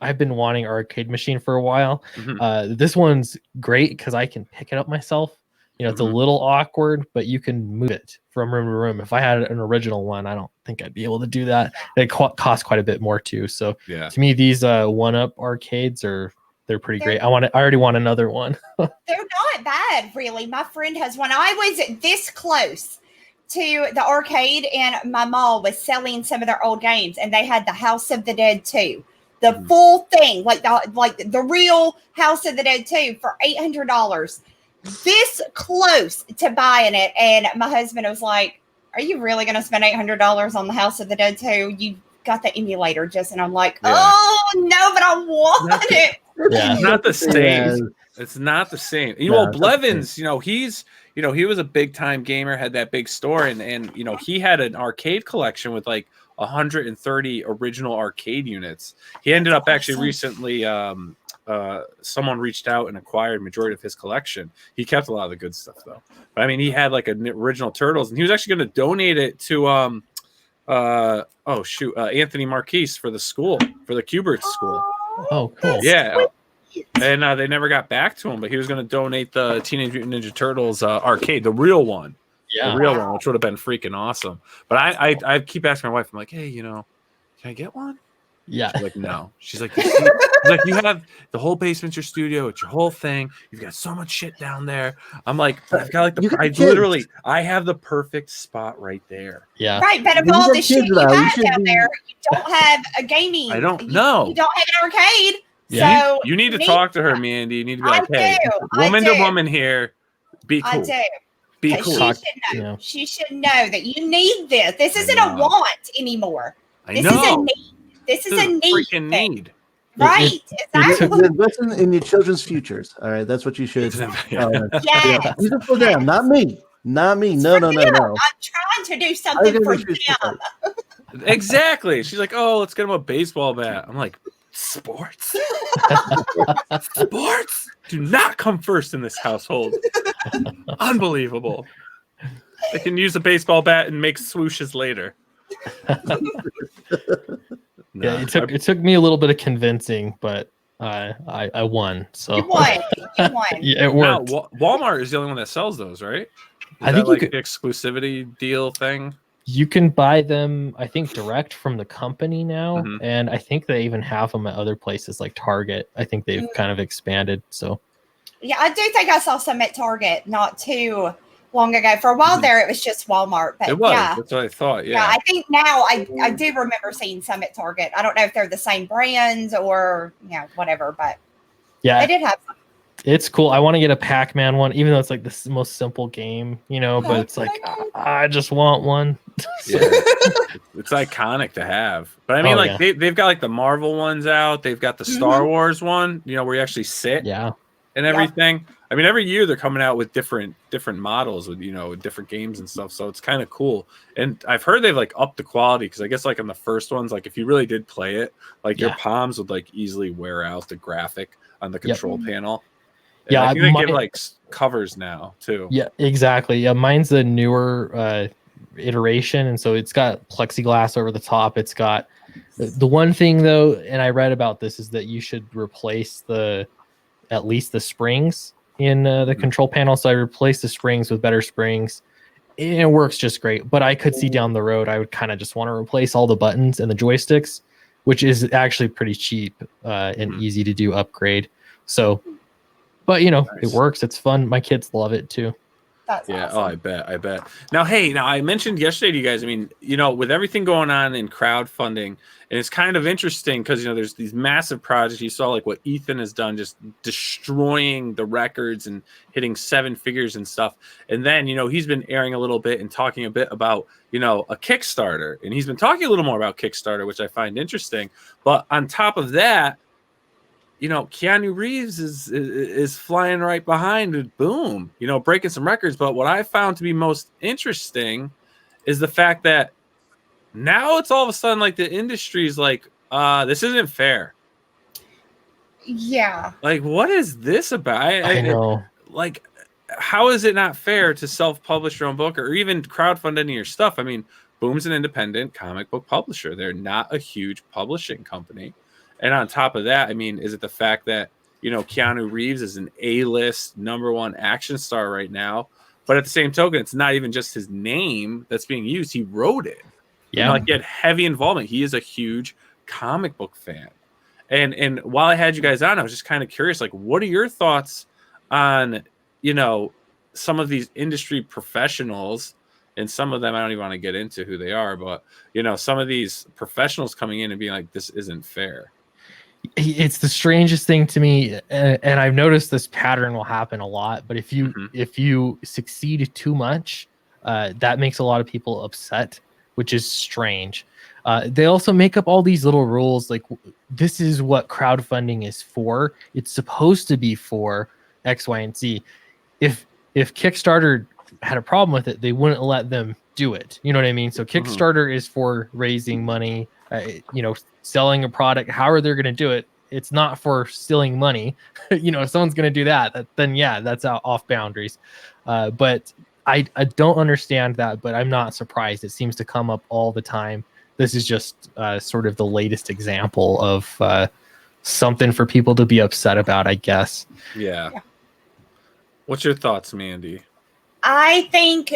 I've been wanting an arcade machine for a while. Mhm. This one's great because I can pick it up myself. It's a Mhm. little awkward, but you can move it from room to room. If I had an original one, I don't think I'd be able to do that. It costs quite a bit more too. So Yeah. to me, these one-up arcades they're pretty great. I already want another one. They're not bad, really. My friend has one. I was this close to the arcade, and my mall was selling some of their old games, and they had the House of the Dead 2, the full thing, like the real House of the Dead 2 for $800. This close to buying it, and my husband was like, "Are you really going to spend $800 on the House of the Dead 2? You got the emulator just," and I'm like, Yeah. "Oh no, but I want it." Yeah. It's not the same. Yeah. It's not the same. No, it's not the Blevins, he was a big time gamer, had that big store, and he had an arcade collection with like 130 original arcade units. He ended up actually recently someone reached out and acquired majority of his collection. He kept a lot of the good stuff though. But I mean, he had like an original Turtles, and he was actually going to donate it to Anthony Marquise for the school, for the Kubert school. Oh, cool. Yeah. And they never got back to him, but he was going to donate the Teenage Mutant Ninja Turtles arcade, the real one. Yeah. The real one, which would have been freaking awesome. But I keep asking my wife, I'm like, hey, can I get one? Yeah. She's like, no. She's like, you have the whole basement's your studio. It's your whole thing. You've got so much shit down there. I'm like, I've got like I have the perfect spot right there. Yeah. Right, but of You all got the shit kids you now, you have should down be- there, you don't have a gaming. I don't know. You don't have an arcade. Yeah. So You need to talk to her, Mandy. You need to be I like, hey, I woman to do. woman here. Be I cool. do. Be But cool. Talk- She should know. yeah. She should know that you need this. This isn't a know. want anymore. I This know. is a need. This is a need. freaking thing. need. Right. Exactly. Invest in your children's futures. All right, that's what you should. Yes. These are for them, not me. Not me. No. I'm trying to do something for them. Exactly. She's like, oh, let's get him a baseball bat. I'm like, sports? Sports do not come first in this household. Unbelievable. They can use a baseball bat and make swooshes later. Yeah, it took me a little bit of convincing, but I won. So You won. You won. yeah, it Now, worked. Walmart is the only one that sells those, right? I think you like could- the exclusivity deal thing. You can buy them, I think, direct from the company now, Mhm. and I think they even have them at other places like Target. I think they've kind of expanded. So Yeah, I do think I saw some at Target not too long ago. For a while there, it was just Walmart. But It was. yeah. That's what I thought. Yeah, Yeah. I think now I do remember seeing some at Target. I don't know if they're the same brands or whatever, but yeah, they did have some. it's cool. I want to get a Pac-Man one, even though it's like the most simple game, but it's like I just want one. Yeah. It's iconic to have. But I mean, Oh, yeah. they've got like the Marvel ones out. They've got the Star Wars one, where you actually sit Yeah, and everything. I mean, every year they're coming out with different models with with different games and stuff. So it's kind of cool. And I've heard they've like upped the quality because I guess like on the first ones, like if you really did play it, like your Yeah. palms would like easily wear out the graphic on the control panel. And Yeah, I think they my- give like covers now too. yeah, exactly. Yeah, mine's the newer iteration, and so it's got plexiglass over the top. It's got the one thing though, and I read about this, is that you should replace at least the springs in the control panel. So I replaced the springs with better springs. It works just great, but I could see down the road I would kind of just want to replace all the buttons and the joysticks, which is actually pretty cheap and easy to do upgrade. So, but you know, it works. It's fun. My kids love it too. That's yeah. awesome. Oh, I bet. Now, hey, I mentioned yesterday to you guys, I mean, you know, with everything going on in crowdfunding, and it's kind of interesting because, you know, there's these massive projects. You saw like what Ethan has done, just destroying the records and hitting 7 figures and stuff. And then, you know, he's been airing a little bit and talking a bit about, you know, a Kickstarter, and he's been talking a little more about Kickstarter, which I find interesting. But on top of that, you know, Keanu Reeves is flying right behind with boom, you know, breaking some records. But what I found to be most interesting is the fact that now it's all of a sudden like the industry's like, this isn't fair. Yeah. Like, what is this about? I know. Like, how is it not fair to self-publish your own book or even crowdfund any of your stuff? I mean, Boom's an independent comic book publisher. They're not a huge publishing company. And on top of that, I mean, is it the fact that, you know, Keanu Reeves is an A-list #1 action star right now, but at the same token, it's not even just his name that's being used. He wrote it. Yeah. You know, like he had heavy involvement. He is a huge comic book fan. And while I had you guys on, I was just kind of curious, like, what are your thoughts on, you know, some of these industry professionals, and some of them, I don't even want to get into who they are, but, you know, some of these professionals coming in and being like, this isn't fair. It's the strangest thing to me, and I've noticed this pattern will happen a lot. But if you succeed too much, that makes a lot of people upset, which is strange. They also make up all these little rules, like this is what crowdfunding is for. It's supposed to be for X, Y, and Z. If Kickstarter had a problem with it, they wouldn't let them do it. You know what I mean? So Kickstarter is for raising money, you know, selling a product. However they're going to do it, it's not for stealing money. You know, if someone's going to do that, then yeah, that's off boundaries. But I don't understand that, but I'm not surprised. It seems to come up all the time. This is just sort of the latest example of something for people to be upset about, I guess. Yeah. What's your thoughts, Mandy? I think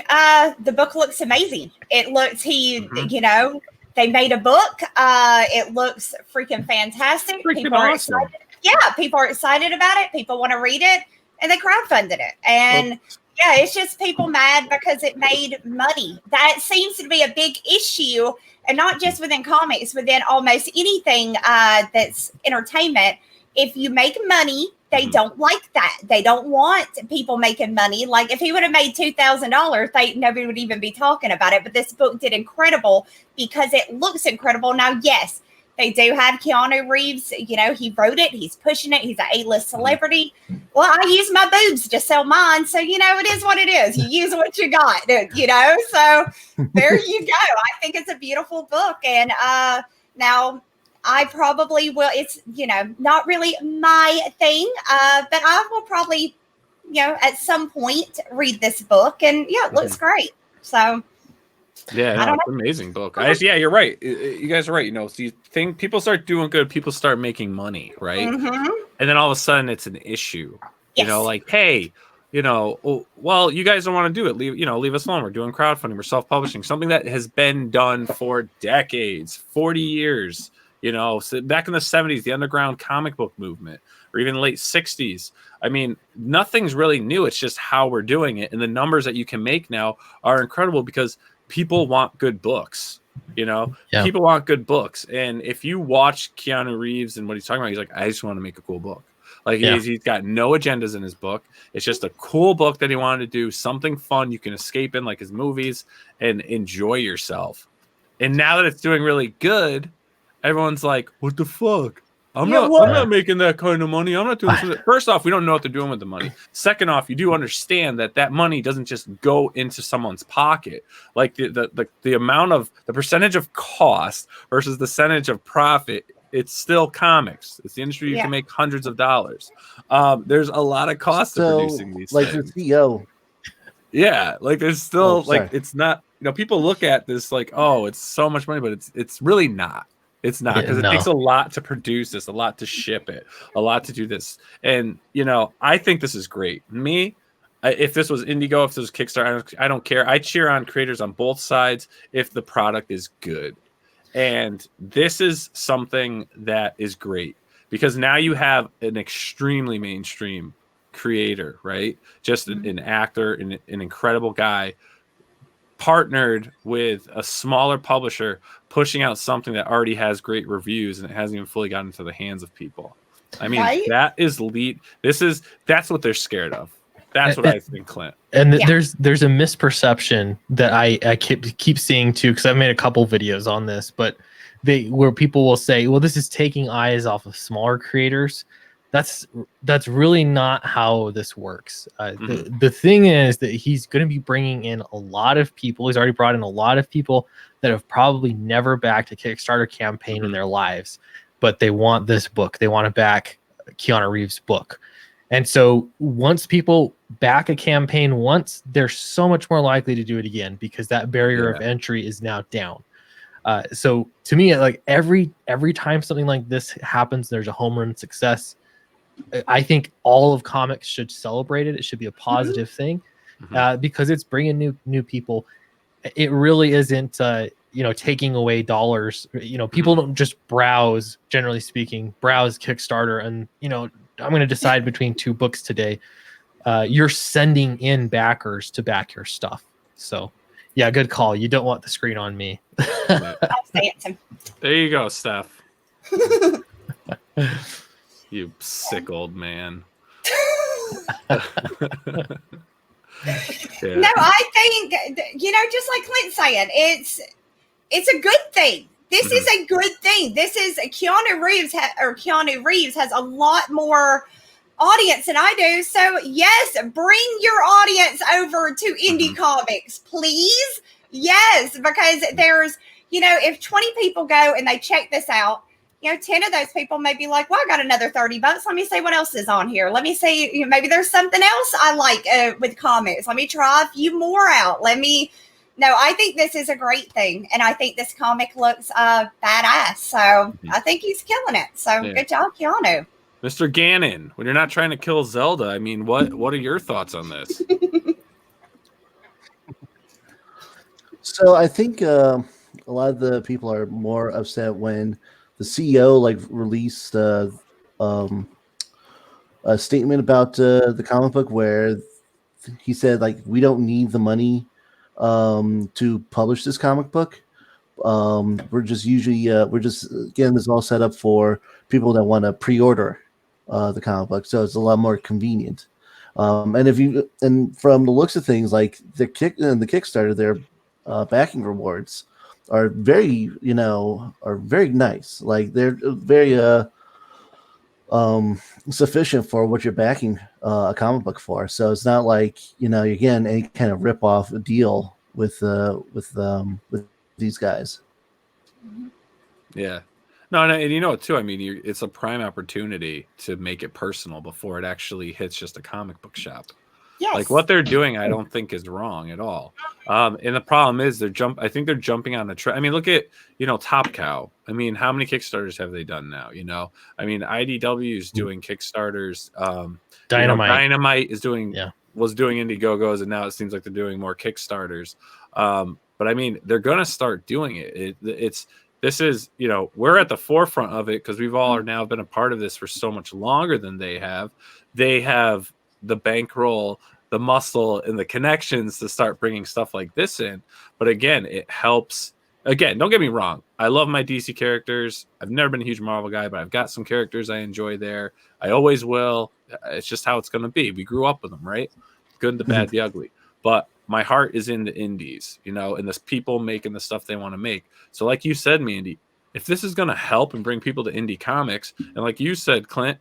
the book looks amazing. It looks, you know, they made a book. It looks freaking fantastic. People are excited. Yeah, people are excited about it. People want to read it, and they crowdfunded it. And yeah, it's just people mad because it made money. That seems to be a big issue, and not just within comics, within almost anything that's entertainment. If you make money, they don't like that. They don't want people making money. Like if he would have made $2,000, nobody would even be talking about it. But this book did incredible because it looks incredible. Now, yes, they do have Keanu Reeves. You know, he wrote it. He's pushing it. He's an A-list celebrity. Well, I use my boobs to sell mine. So, you know, it is what it is. You use what you got, you know. So there you go. I think it's a beautiful book. And now I probably will. It's, you know, not really my thing, but I will probably, you know, at some point read this book. And yeah, it looks great. So. Yeah, no, it's an amazing book. Yeah, you're right. You guys are right. You know, so you think people start doing good, people start making money, right? And then all of a sudden it's an issue. You know, like, hey, you know, well, you guys don't want to do it. Leave us alone. We're doing crowdfunding. We're self-publishing. Something that has been done for decades, 40 years. You know, so back in the 70s, the underground comic book movement, or even late 60s. I mean, nothing's really new. It's just how we're doing it. And the numbers that you can make now are incredible because people want good books, you know, people want good books. And if you watch Keanu Reeves and what he's talking about, he's like, I just want to make a cool book. Like he's got no agendas in his book. It's just a cool book that he wanted to do, something fun you can escape in, like his movies, and enjoy yourself. And now that it's doing really good, everyone's like, what the fuck? I'm not making that kind of money. I'm not doing this. First off, we don't know what they're doing with the money. Second off, you do understand that money doesn't just go into someone's pocket. Like the amount of the percentage of cost versus the percentage of profit, it's still comics. It's the industry you can make hundreds of dollars. There's a lot of cost to producing these things. The CEO. Yeah, like there's still like it's not, people look at this like, oh, it's so much money, but it's really not. It's not, because it takes a lot to produce this, a lot to ship it, a lot to do this. And I think this is great. If this was Indigo, if this was Kickstarter, I don't care. I cheer on creators on both sides if the product is good. And this is something that is great, because now you have an extremely mainstream creator, right? Just an actor, an incredible guy, partnered with a smaller publisher, pushing out something that already has great reviews and it hasn't even fully gotten into the hands of people. I mean, that is that's what they're scared of. That's what I think, Clint. And there's a misperception that I keep seeing too, because I've made a couple videos on this, but where people will say, well, this is taking eyes off of smaller creators. That's really not how this works. The thing is that he's going to be bringing in a lot of people. He's already brought in a lot of people that have probably never backed a Kickstarter campaign in their lives, but they want this book. They want to back Keanu Reeves' book. And so once people back a campaign once, they're so much more likely to do it again, because that barrier of entry is now down. So to me, like every time something like this happens, there's a home run success. I think all of comics should celebrate it. It should be a positive thing, because it's bringing new people. It really isn't, taking away dollars. People don't just browse, generally speaking, Kickstarter and, I'm going to decide between two books today. You're sending in backers to back your stuff. So, yeah, good call. You don't want the screen on me. There you go, Steph. You sick old man. No, I think, just like Clint's saying, it's a good thing. This is a good thing. This is Keanu Reeves has a lot more audience than I do. So yes, bring your audience over to indie comics, please. Yes, because there's, if 20 people go and they check this out, 10 of those people may be like, well, I got another $30. Let me see what else is on here. Let me see, maybe there's something else I like with comics. Let me try a few more out. No, I think this is a great thing. And I think this comic looks badass. So I think he's killing it. So good job, Keanu. Mr. Gannon, when you're not trying to kill Zelda, I mean, what are your thoughts on this? So I think a lot of the people are more upset when the CEO released a statement about the comic book where he said we don't need the money to publish this comic book. We're just getting this all set up for people that want to pre-order the comic book, so it's a lot more convenient. And from the looks of things, the Kickstarter, their backing rewards are very nice. They're very sufficient for what you're backing a comic book for. So it's not like you're getting any kind of rip-off deal with these guys. Yeah. No, and too, I mean, it's a prime opportunity to make it personal before it actually hits just a comic book shop. Yes. What they're doing, I don't think is wrong at all. And the problem is I think they're jumping on a trend. I mean, look at, Top Cow. I mean, how many Kickstarters have they done now? I mean, IDW is doing Kickstarters. Dynamite is was doing Indiegogos, and now it seems like they're doing more Kickstarters. But I mean, they're going to start doing it. This is, we're at the forefront of it because we've all now been a part of this for so much longer than they have. They have the bankroll, the muscle, and the connections to start bringing stuff like this in. But again, it helps. Again, don't get me wrong. I love my DC characters. I've never been a huge Marvel guy, but I've got some characters I enjoy there. I always will. It's just how it's going to be. We grew up with them, right? Good, the bad, the ugly. But my heart is in the indies, and the people making the stuff they want to make. So like you said, Mandy, if this is going to help and bring people to indie comics, and like you said, Clint,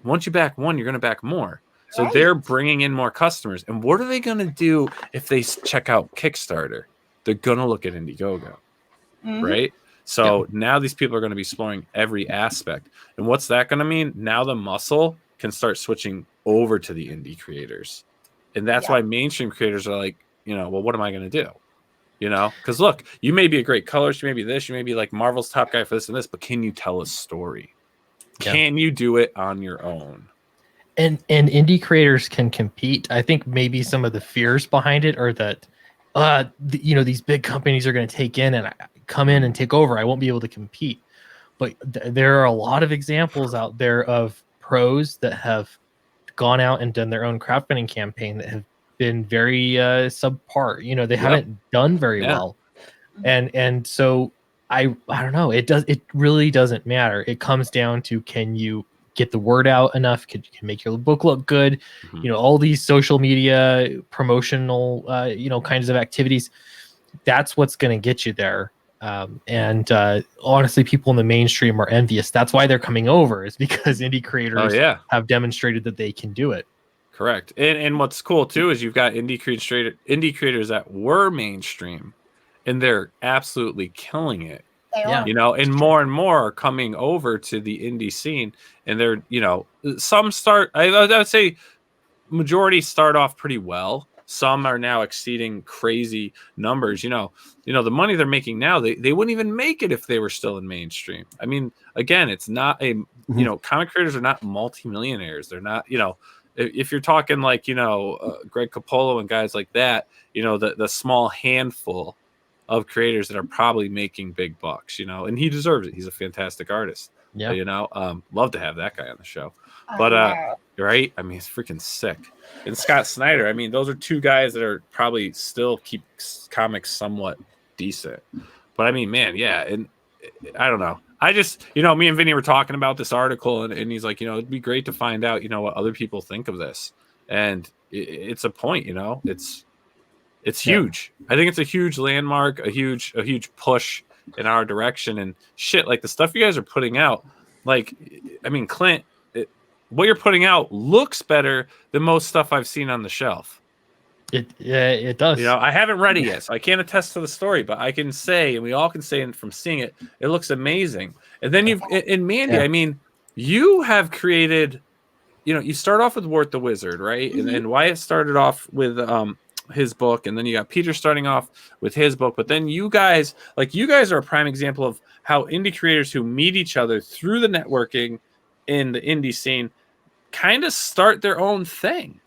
once you back one, you're going to back more. So they're bringing in more customers. And what are they going to do if they check out Kickstarter? They're going to look at Indiegogo, right? So now these people are going to be exploring every aspect. And what's that going to mean? Now the muscle can start switching over to the indie creators. And that's why mainstream creators are like, well, what am I going to do? Because look, you may be a great colorist, you may be this, you may be like Marvel's top guy for this and this, but can you tell a story? Yeah. Can you do it on your own? And indie creators can compete. I think maybe some of the fears behind it are that, these big companies are going to come in and take over. I won't be able to compete. But there are a lot of examples out there of pros that have gone out and done their own crowdfunding campaign that have been very subpar. They haven't done very well. And so I don't know. It really doesn't matter. It comes down to, can you get the word out enough? Can make your book look good? All these social media promotional kinds of activities. That's what's going to get you there. Honestly, people in the mainstream are envious. That's why they're coming over, is because indie creators have demonstrated that they can do it. Correct. And what's cool too is you've got indie creators that were mainstream, and they're absolutely killing it. And more are coming over to the indie scene, and they're some start. I would say majority start off pretty well. Some are now exceeding crazy numbers. The money they're making now, they wouldn't even make it if they were still in mainstream. I mean, again, it's not comic creators are not multimillionaires. They're not, if you're talking like, Greg Capullo and guys like that, the small handful of creators that are probably making big bucks, and he deserves it. He's a fantastic artist. Yeah. Love to have that guy on the show. But right? I mean, it's freaking sick. And Scott Snyder, I mean, those are two guys that are probably still keep comics somewhat decent. But I mean, man, yeah, and I don't know. I just, me and Vinny were talking about this article, and he's like, it'd be great to find out, what other people think of this. And it's a point, it's huge. I think it's a huge landmark, a huge push in our direction, and shit, like the stuff you guys are putting out, like, I mean, Clint, what you're putting out looks better than most stuff I've seen on the shelf. It does. I haven't read it yet, so I can't attest to the story, but I can say, and we all can say from seeing it, it looks amazing. And then in Mandy, I mean, you have created, you start off with Wart the Wizard, right? And Wyatt started off with his book, and then you got Peter starting off with his book. But then you guys are a prime example of how indie creators who meet each other through the networking in the indie scene kind of start their own thing,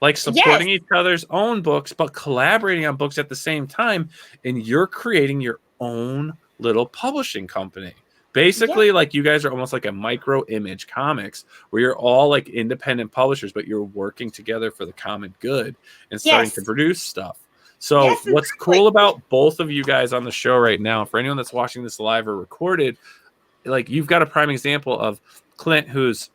like supporting each other's own books, but collaborating on books at the same time. And you're creating your own little publishing company. Basically, like you guys are almost like a micro Image Comics, where you're all like independent publishers, but you're working together for the common good and starting to produce stuff. So what's cool about both of you guys on the show right now, for anyone that's watching this live or recorded, like you've got a prime example of Clint, who's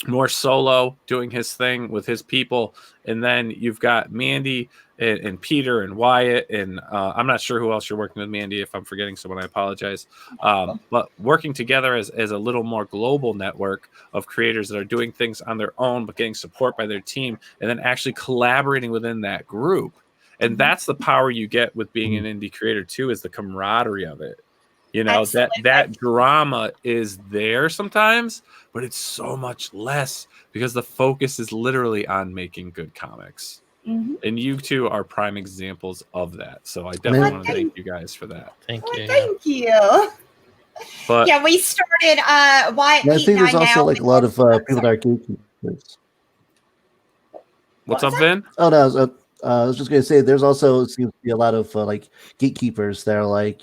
more solo doing his thing with his people, and then you've got Mandy and Peter and Wyatt, and I'm not sure who else you're working with, Mandy. If I'm forgetting someone, I apologize. But working together as a little more global network of creators that are doing things on their own, but getting support by their team, and then actually collaborating within that group. And that's the power you get with being an indie creator too, is the camaraderie of it. That drama is there sometimes, but it's so much less because the focus is literally on making good comics. And you two are prime examples of that. So I definitely want to thank you guys for that. Thank you. Thank you. But we started Wyatt. I think there's also like a lot of people that are gatekeepers. What's up, Vin? Oh no, I was just gonna say there's also seems to be a lot of like gatekeepers that are like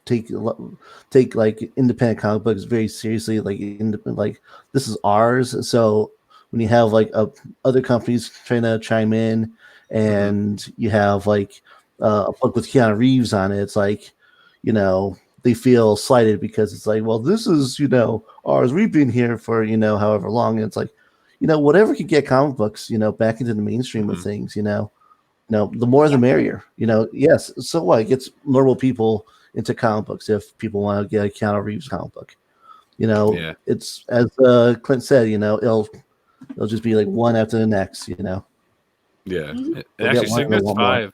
take like independent comic books very seriously, like this is ours. So when you have like other companies trying to chime in, and you have like a book with Keanu Reeves on it, it's like they feel slighted because it's like, well, this is ours. We've been here for however long, and it's like whatever can get comic books back into the mainstream of things. The more the merrier. Yes. So what? It gets normal people into comic books if people want to get a Keanu Reeves comic book. It's as Clint said. It'll just be like one after the next. Yeah. And actually,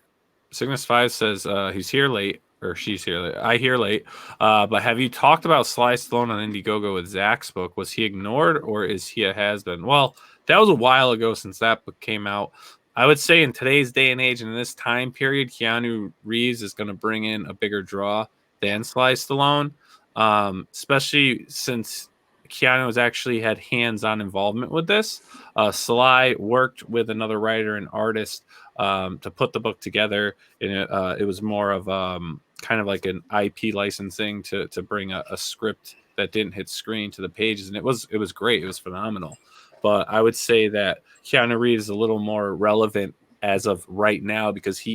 Cygnus 5 says he's here late, or she's here late. I hear late. But have you talked about Sly Stallone on Indiegogo with Zach's book? Was he ignored, or is he a has-been? Well, that was a while ago since that book came out. I would say in today's day and age and in this time period, Keanu Reeves is going to bring in a bigger draw than Sly Stallone, especially since Keanu has actually had hands-on involvement with this. Sly worked with another writer and artist to put the book together, and it was more of kind of like an IP licensing to bring a script that didn't hit screen to the pages, and it was great. It was phenomenal. But I would say that Keanu Reeves is a little more relevant as of right now because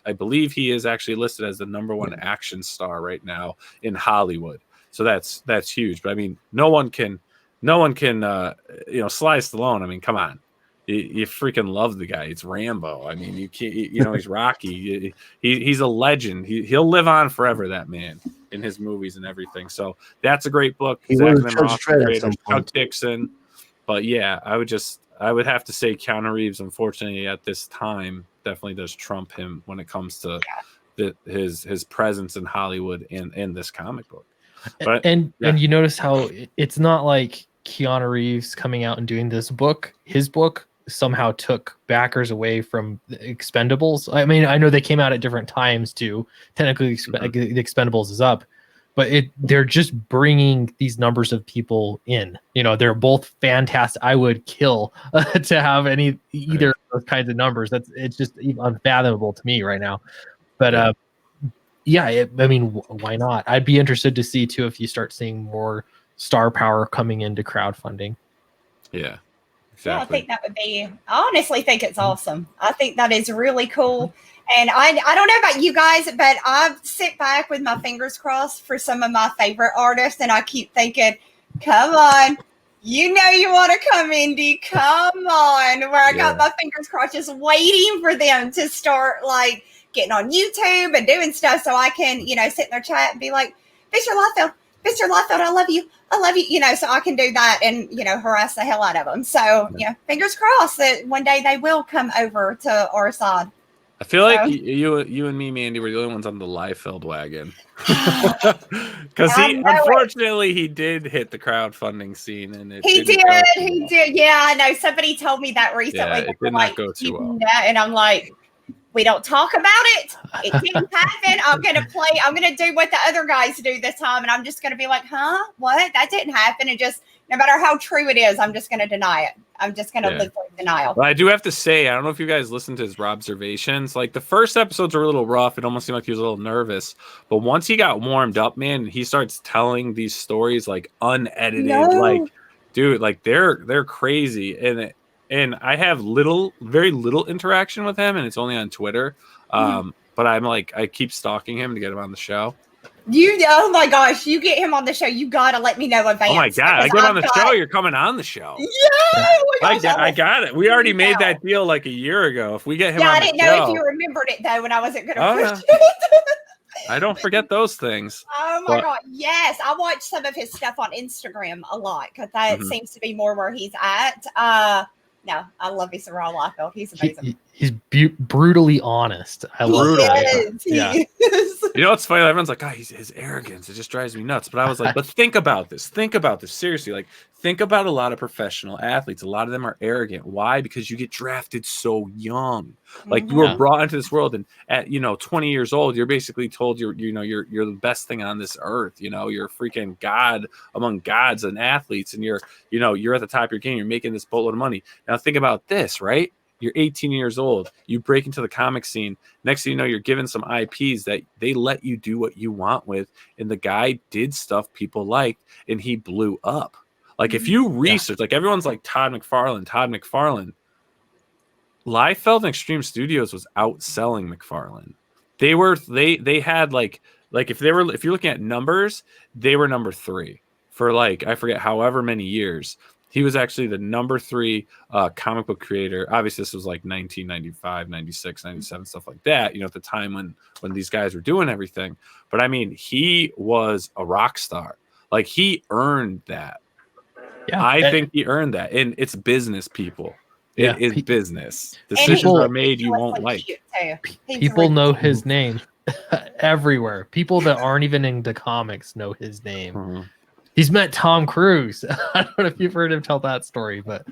I believe he is actually listed as the #1 action star right now in Hollywood. So that's huge. But I mean, no one can Sly Stallone. I mean, come on. You freaking love the guy. It's Rambo. I mean, you can't, he's Rocky. He's a legend. He'll live on forever, that man, in his movies and everything. So that's a great book. He was Judge Dredd at some point. Chuck Dixon. But yeah, I would have to say Keanu Reeves, unfortunately, at this time, definitely does trump him when it comes to his presence in Hollywood and this comic book. But, and you notice how it's not like Keanu Reeves coming out and doing this book. His book somehow took backers away from the Expendables. I mean, I know they came out at different times too. Technically, the Expendables is up, but they're just bringing these numbers of people in. They're both fantastic. I would kill to have either of those kinds of numbers. It's just unfathomable to me right now. But I mean, why not? I'd be interested to see too if you start seeing more star power coming into crowdfunding. Yeah. Exactly. Yeah, I think that would be. I honestly think it's awesome. I think that is really cool. And I don't know about you guys, but I sit back with my fingers crossed for some of my favorite artists, and I keep thinking, "Come on, you want to come, Indy? Come on!" Where I got my fingers crossed, just waiting for them to start like getting on YouTube and doing stuff, so I can sit in their chat and be like, Mr. Liefeld, I love you. So I can do that and, harass the hell out of them. So, fingers crossed that one day they will come over to our side. I feel like you and me, Mandy, were the only ones on the Liefeld wagon. Because unfortunately, he did hit the crowdfunding scene. And he did. Yeah, I know. Somebody told me that recently. Yeah, it did not go too well. And I'm like, we don't talk about it. It didn't happen. I'm going to do what the other guys do this time. And I'm just going to be like, huh? What? That didn't happen. And just, no matter how true it is, I'm just going to deny it. I'm just going to live with denial. Well, I do have to say, I don't know if you guys listened to his observations. Like the first episodes were a little rough. It almost seemed like he was a little nervous. But once he got warmed up, man, he starts telling these stories like unedited. Like, dude, like they're crazy. And I have very little interaction with him, and it's only on Twitter. But I'm like, I keep stalking him to get him on the show. Oh my gosh, you get him on the show. You got to let me know in advance. Oh my God, I get on the show. You're coming on the show. Yeah. I got it. We already made that deal like a year ago. If we get him on the show. I didn't know if you remembered it though when I wasn't going to push it. I don't forget those things. Oh my God. Yes. I watch some of his stuff on Instagram a lot because that seems to be more where he's at. No, I love Mr. Raw Liefeld. He's amazing. He's brutally honest. I love it. Yeah. You know what's funny? Everyone's like, his arrogance. It just drives me nuts. But I was like, but think about this. Think about this. Seriously. Like, think about a lot of professional athletes. A lot of them are arrogant. Why? Because you get drafted so young. Like, you were brought into this world, and at 20 years old, you're basically told you're the best thing on this earth. You're a freaking god among gods and athletes, and you're at the top of your game. You're making this boatload of money. Now think about this, right? You're 18 years old. You break into the comic scene. Next thing you know, you're given some IPs that they let you do what you want with. And the guy did stuff people liked, and he blew up. Like, if you research, like, everyone's like Todd McFarlane. Liefeld and Extreme Studios was outselling McFarlane. They had like if you're looking at numbers, they were number 3 for like, I forget however many years. He was actually the number 3 comic book creator. Obviously, this was like 1995, 96, 97, stuff like that, at the time when these guys were doing everything. But I mean, he was a rock star. Like, he earned that. Yeah, I think he earned that. And it's business, people. It is business. Decisions are made you won't like. People know his name everywhere. People that aren't even into comics know his name. Mm-hmm. He's met Tom Cruise. I don't know if you've heard him tell that story, but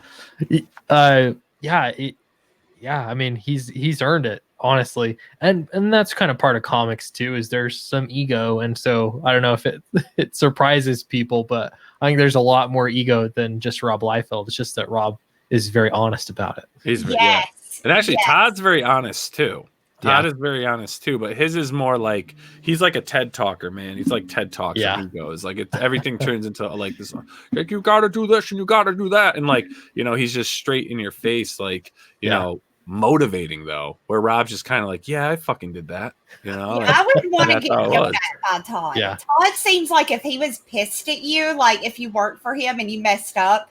yeah, I mean, he's earned it, honestly, and that's kind of part of comics too. Is there's some ego, and so I don't know if it surprises people, but I think there's a lot more ego than just Rob Liefeld. It's just that Rob is very honest about it. He's Yes. and actually Yes. Todd's very honest too. Todd Yeah. is very honest too, but his is more like he's like a TED talker, man. He's like TED talks Yeah. and egos. Like everything turns into like this, like you got to do this and you got to do that, and like he's just straight in your face, like you know, motivating though. Where Rob's just kind of like, yeah, I fucking did that. I wouldn't want to that's get how it yelled was. at by Todd. Yeah. Todd seems like if he was pissed at you, like if you worked for him and you messed up,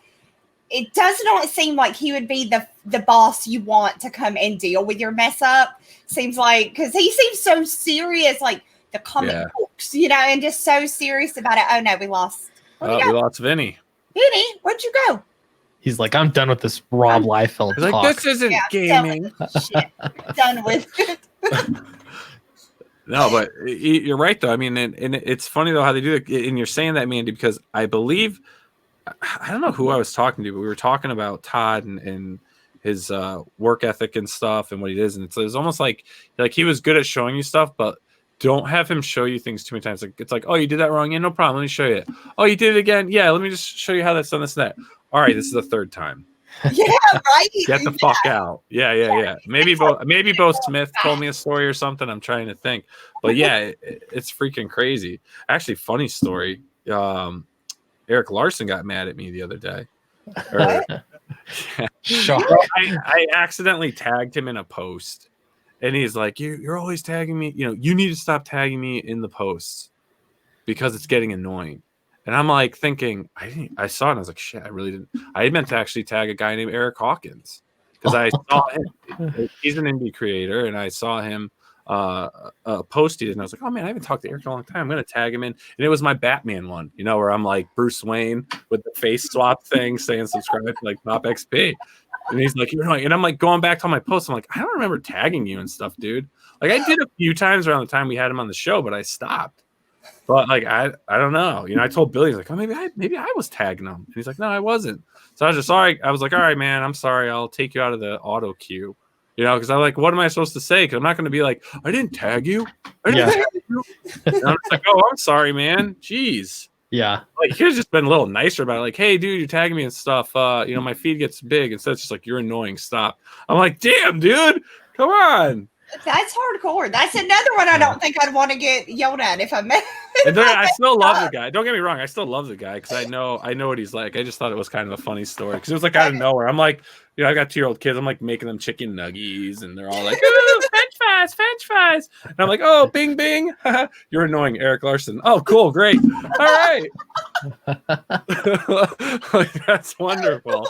it does not seem like he would be the boss you want to come and deal with your mess up. Seems like, because he seems so serious, like the comic books, and just so serious about it. Oh no, we lost. We lost Vinny. Vinny, where'd you go? He's like, I'm done with this Rob Liefeld He's like, talk. this isn't gaming. Done with it. No, but you're right though. I mean, and it's funny though how they do it. And you're saying that, Mandy, because I believe, I don't know who I was talking to, but we were talking about Todd and his work ethic and stuff and what he is. And it's almost like he was good at showing you stuff, but don't have him show you things too many times. Like it's like, oh, you did that wrong. Yeah, no problem. Let me show you. Oh, you did it again. Yeah, let me just show you how that's done this and that. All right, this is the third time. Yeah, right. Get the fuck out. Yeah. Maybe Bo Smith told me a story or something. I'm trying to think. But yeah, it's freaking crazy. Actually, funny story. Eric Larson got mad at me the other day. I accidentally tagged him in a post, and he's like, "You're always tagging me. You need to stop tagging me in the posts because it's getting annoying." And I'm like thinking, I saw it, and I was like, "Shit, I really didn't. I meant to actually tag a guy named Eric Hawkins because I saw him. He's an indie creator, and I saw him." Posted, and I was like, oh man, I haven't talked to Eric in a long time. I'm gonna tag him in, and it was my Batman one, where I'm like Bruce Wayne with the face swap thing, saying subscribe to like Pop XP, and he's like, you're annoying. And I'm like going back to all my posts. I'm like, I don't remember tagging you and stuff, dude. Like I did a few times around the time we had him on the show, but I stopped. But like I don't know. I told Billy, he's like, oh maybe I was tagging him, and he's like, no, I wasn't. So I was just sorry. I was like, all right, man, I'm sorry. I'll take you out of the auto queue. Because I'm like, what am I supposed to say? Because I'm not going to be like, I didn't tag you. And I'm just like, oh, I'm sorry, man. Jeez. Yeah. Like, he could have just been a little nicer about it. Like, hey, dude, you're tagging me and stuff. My feed gets big. Instead, it's just like, you're annoying. Stop. I'm like, damn, dude. Come on. That's hardcore. That's another one I don't think I'd want to get yelled at if I met. And I still love the guy. Don't get me wrong. I still love the guy because I know what he's like. I just thought it was kind of a funny story because it was like out of nowhere. I'm like, I got 2-year-old kids. I'm like making them chicken nuggies, and they're all like, "Ooh, French fries!" And I'm like, "Oh, bing, bing! You're annoying, Eric Larson." Oh, cool, great, all right. Like, that's wonderful.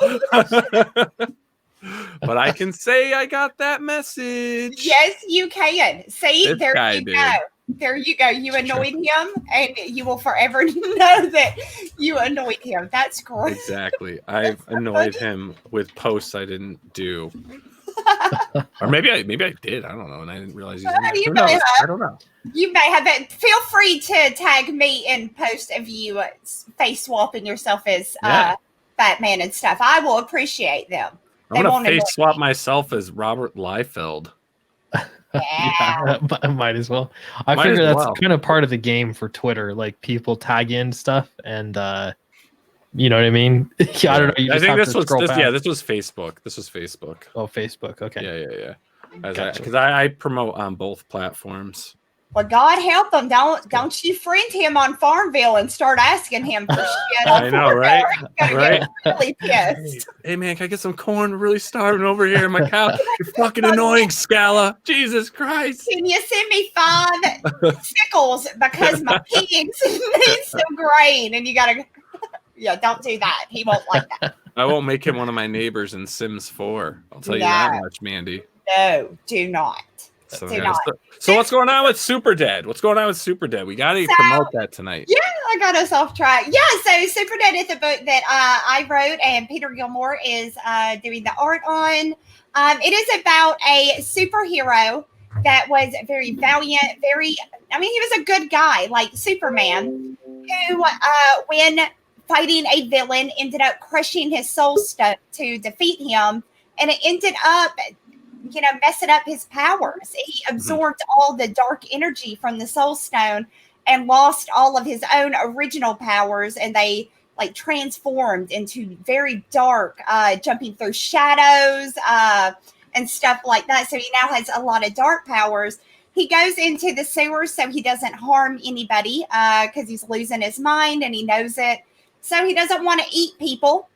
But I can say I got that message. Yes, you can. See, This there guy you did. go. There you go. You annoyed him, and you will forever know that you annoyed him. That's great. Exactly. I've annoyed him with posts I didn't do. Or maybe I did. I don't know, and I didn't realize he's in there. Who knows? I don't know. You may have it. Feel free to tag me in post of you face swapping yourself as Batman and stuff. I will appreciate them. I'm going to face swap myself as Robert Liefeld. Yeah. Might as well. I figure that's kind of part of the game for Twitter. Like people tag in stuff, and you know what I mean. Yeah, I don't know. You I just think have this to was scroll past. this was Facebook. This was Facebook. Oh, Facebook. Okay. Yeah. Gotcha. Because I promote on both platforms. Well, God help him. Don't you friend him on Farmville and start asking him for shit. I know, right? Right. Really pissed. Hey man, can I get some corn? I'm really starving over here in my couch. You're fucking annoying, Scala. Jesus Christ. Can you send me 5 sickles because my pigs need some grain? And you gotta, don't do that. He won't like that. I won't make him one of my neighbors in Sims 4. I'll tell you that much, Mandy. No, do not. So what's going on with Super Dead? We got to promote that tonight. Yeah, I got us off track. Yeah, so Super Dead is a book that I wrote and Peter Gilmore is doing the art on. It is about a superhero that was very valiant, he was a good guy, like Superman, who, when fighting a villain, ended up crushing his soul stone to defeat him. And it ended up messing up his powers. He absorbed all the dark energy from the Soul Stone and lost all of his own original powers, and they like transformed into very dark, jumping through shadows and stuff like that. So he now has a lot of dark powers. He goes into the sewers so he doesn't harm anybody because he's losing his mind and he knows it. So he doesn't want to eat people.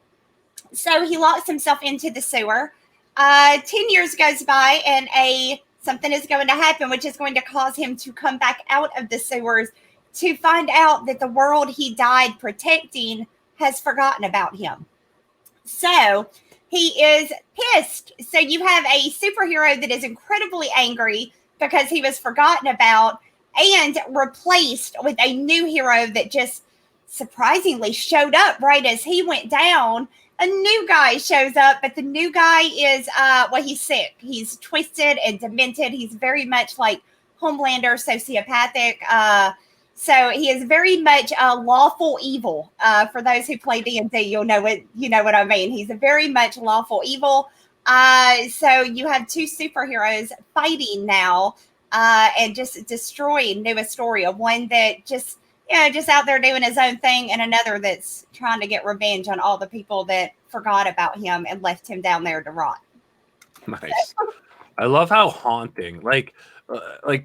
So he locks himself into the sewer. 10 years goes by and something is going to happen, which is going to cause him to come back out of the sewers to find out that the world he died protecting has forgotten about him. So he is pissed. So you have a superhero that is incredibly angry because he was forgotten about and replaced with a new hero that just surprisingly showed up right as he went down. A new guy shows up, but the new guy is, he's sick. He's twisted and demented. He's very much like Homelander, sociopathic. So he is very much lawful evil. For those who play D&D, you know what I mean. He's a very much lawful evil. So you have two superheroes fighting now and just destroying New Astoria. One that just out there doing his own thing, and another that's trying to get revenge on all the people that forgot about him and left him down there to rot. Nice. I love how haunting. Like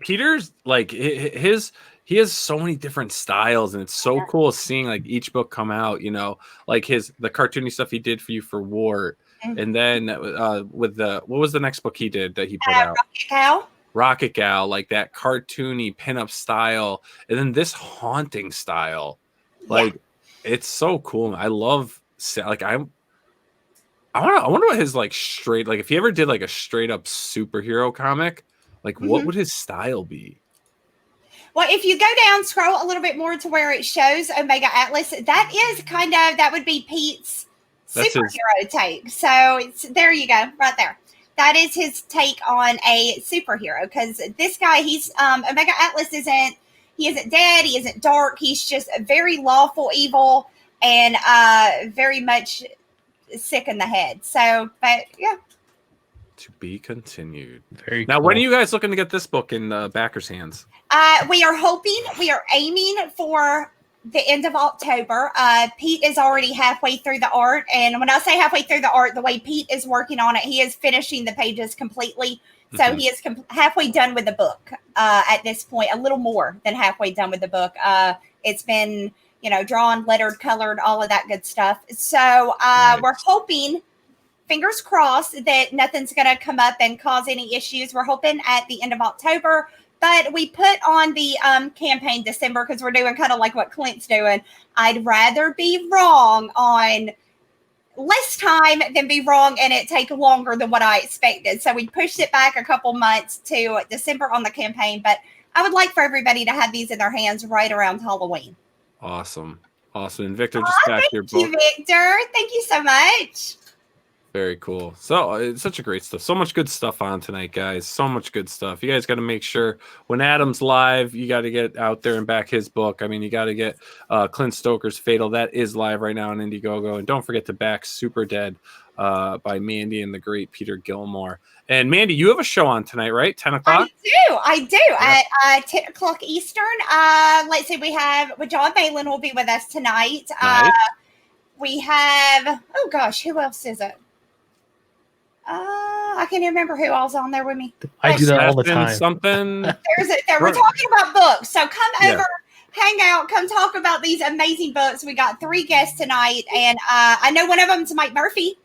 Peter's like he has so many different styles, and it's so cool seeing like each book come out. Like the cartoony stuff he did for you for Wart. And then with what was the next book he did that he put out? Rocket Gal, like that cartoony pinup style, and then this haunting style. Like it's so cool. I love like I wonder what his like straight, like if he ever did like a straight up superhero comic, like what would his style be? Well, if you go down, scroll a little bit more to where it shows Omega Atlas, that would be Pete's superhero take. So there you go, right there. That is his take on a superhero, because this guy, he's Omega Atlas isn't dead, he isn't dark, he's just very lawful evil and very much sick in the head. So, but yeah. To be continued. Very now, cool. when are you guys looking to get this book in backers' hands? We are aiming for the end of October. Pete is already halfway through the art. And when I say halfway through the art, the way Pete is working on it, he is finishing the pages completely. So he is halfway done with the book at this point, a little more than halfway done with the book. It's been, drawn, lettered, colored, all of that good stuff. So we're hoping, fingers crossed, that nothing's going to come up and cause any issues. We're hoping at the end of October. But we put on the campaign December because we're doing kind of like what Clint's doing. I'd rather be wrong on less time than be wrong and it take longer than what I expected. So we pushed it back a couple months to December on the campaign. But I would like for everybody to have these in their hands right around Halloween. Awesome. And Victor just got your book. Thank you, Victor. Thank you so much. Very cool. So it's such a great stuff. So much good stuff on tonight, guys. So much good stuff. You guys got to make sure when Adam's live, you got to get out there and back his book. I mean, you got to get Clint Stoker's Fatal. That is live right now on Indiegogo. And don't forget to back Super Dead by Mandy and the great Peter Gilmore. And Mandy, you have a show on tonight, right? 10 o'clock? I do. Yeah. At 10 o'clock Eastern. Let's see, John Malin will be with us tonight. Nice. We have, oh gosh, who else is it? I can't even remember who all's on there with me. I do that all the time. We're talking about books. So come over, hang out, come talk about these amazing books. We got 3 guests tonight, and I know one of them is Mike Murphy.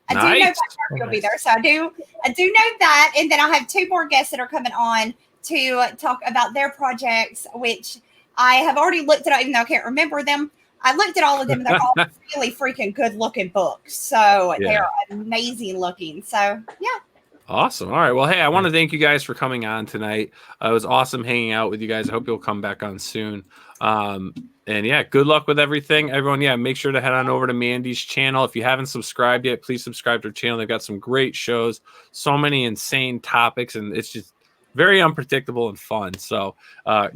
I do know Mike Murphy will be there. So I do know that. And then I have 2 more guests that are coming on to talk about their projects, which I have already looked at, even though I can't remember them. I looked at all of them, and they're all really freaking good-looking books. So they're amazing looking. So, yeah. Awesome. All right. Well, hey, I want to thank you guys for coming on tonight. It was awesome hanging out with you guys. I hope you'll come back on soon. And, yeah, good luck with everything. Everyone, make sure to head on over to Mandy's channel. If you haven't subscribed yet, please subscribe to her channel. They've got some great shows, so many insane topics, and it's just very unpredictable and fun. So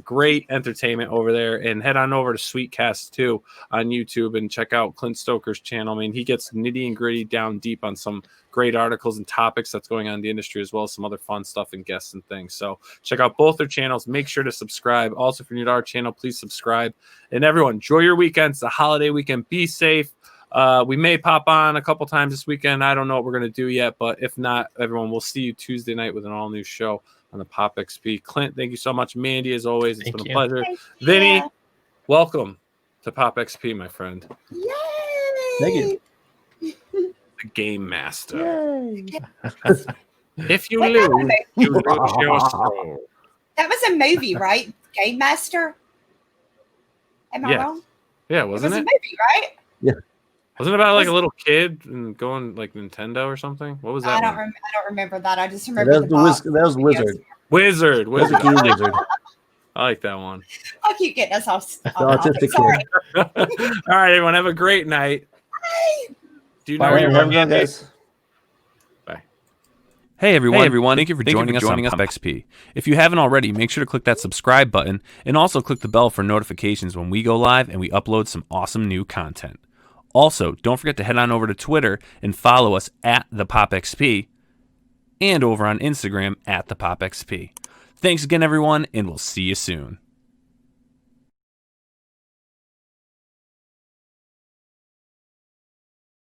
great entertainment over there. And head on over to Sweetcast too on YouTube and check out Clint Stoker's channel. I mean, he gets nitty and gritty down deep on some great articles and topics that's going on in the industry, as well as some other fun stuff and guests and things. So check out both their channels. Make sure to subscribe. Also, if you're new to our channel, please subscribe. And everyone, enjoy your weekends, the holiday weekend. Be safe. We may pop on a couple times this weekend. I don't know what we're going to do yet, but if not, everyone, we'll see you Tuesday night with an all-new show on the Pop XP. Clint, thank you so much. Mandy, as always, it's been a pleasure. Vinny, welcome to Pop XP, my friend. Yay! Thank you. The Game Master. If you lose, you lose your soul. That was a movie, right? Game Master? Am I wrong? Yeah, wasn't it? It was a movie, right? Yeah. Wasn't it about like a little kid and going like Nintendo or something? What was that? I don't remember that. I just remember That was Wizard. Wizard. Wizard. I like that one. I keep getting us off. Autistic Sorry. All right, everyone, have a great night. Bye. Do you know Bye, where you're have a going, good one, guys. Bye. Hey everyone, thank you for joining us on Pop XP. If you haven't already, make sure to click that subscribe button and also click the bell for notifications when we go live and we upload some awesome new content. Also, don't forget to head on over to Twitter and follow us at the Pop XP and over on Instagram at the Pop XP. Thanks again, everyone, and we'll see you soon.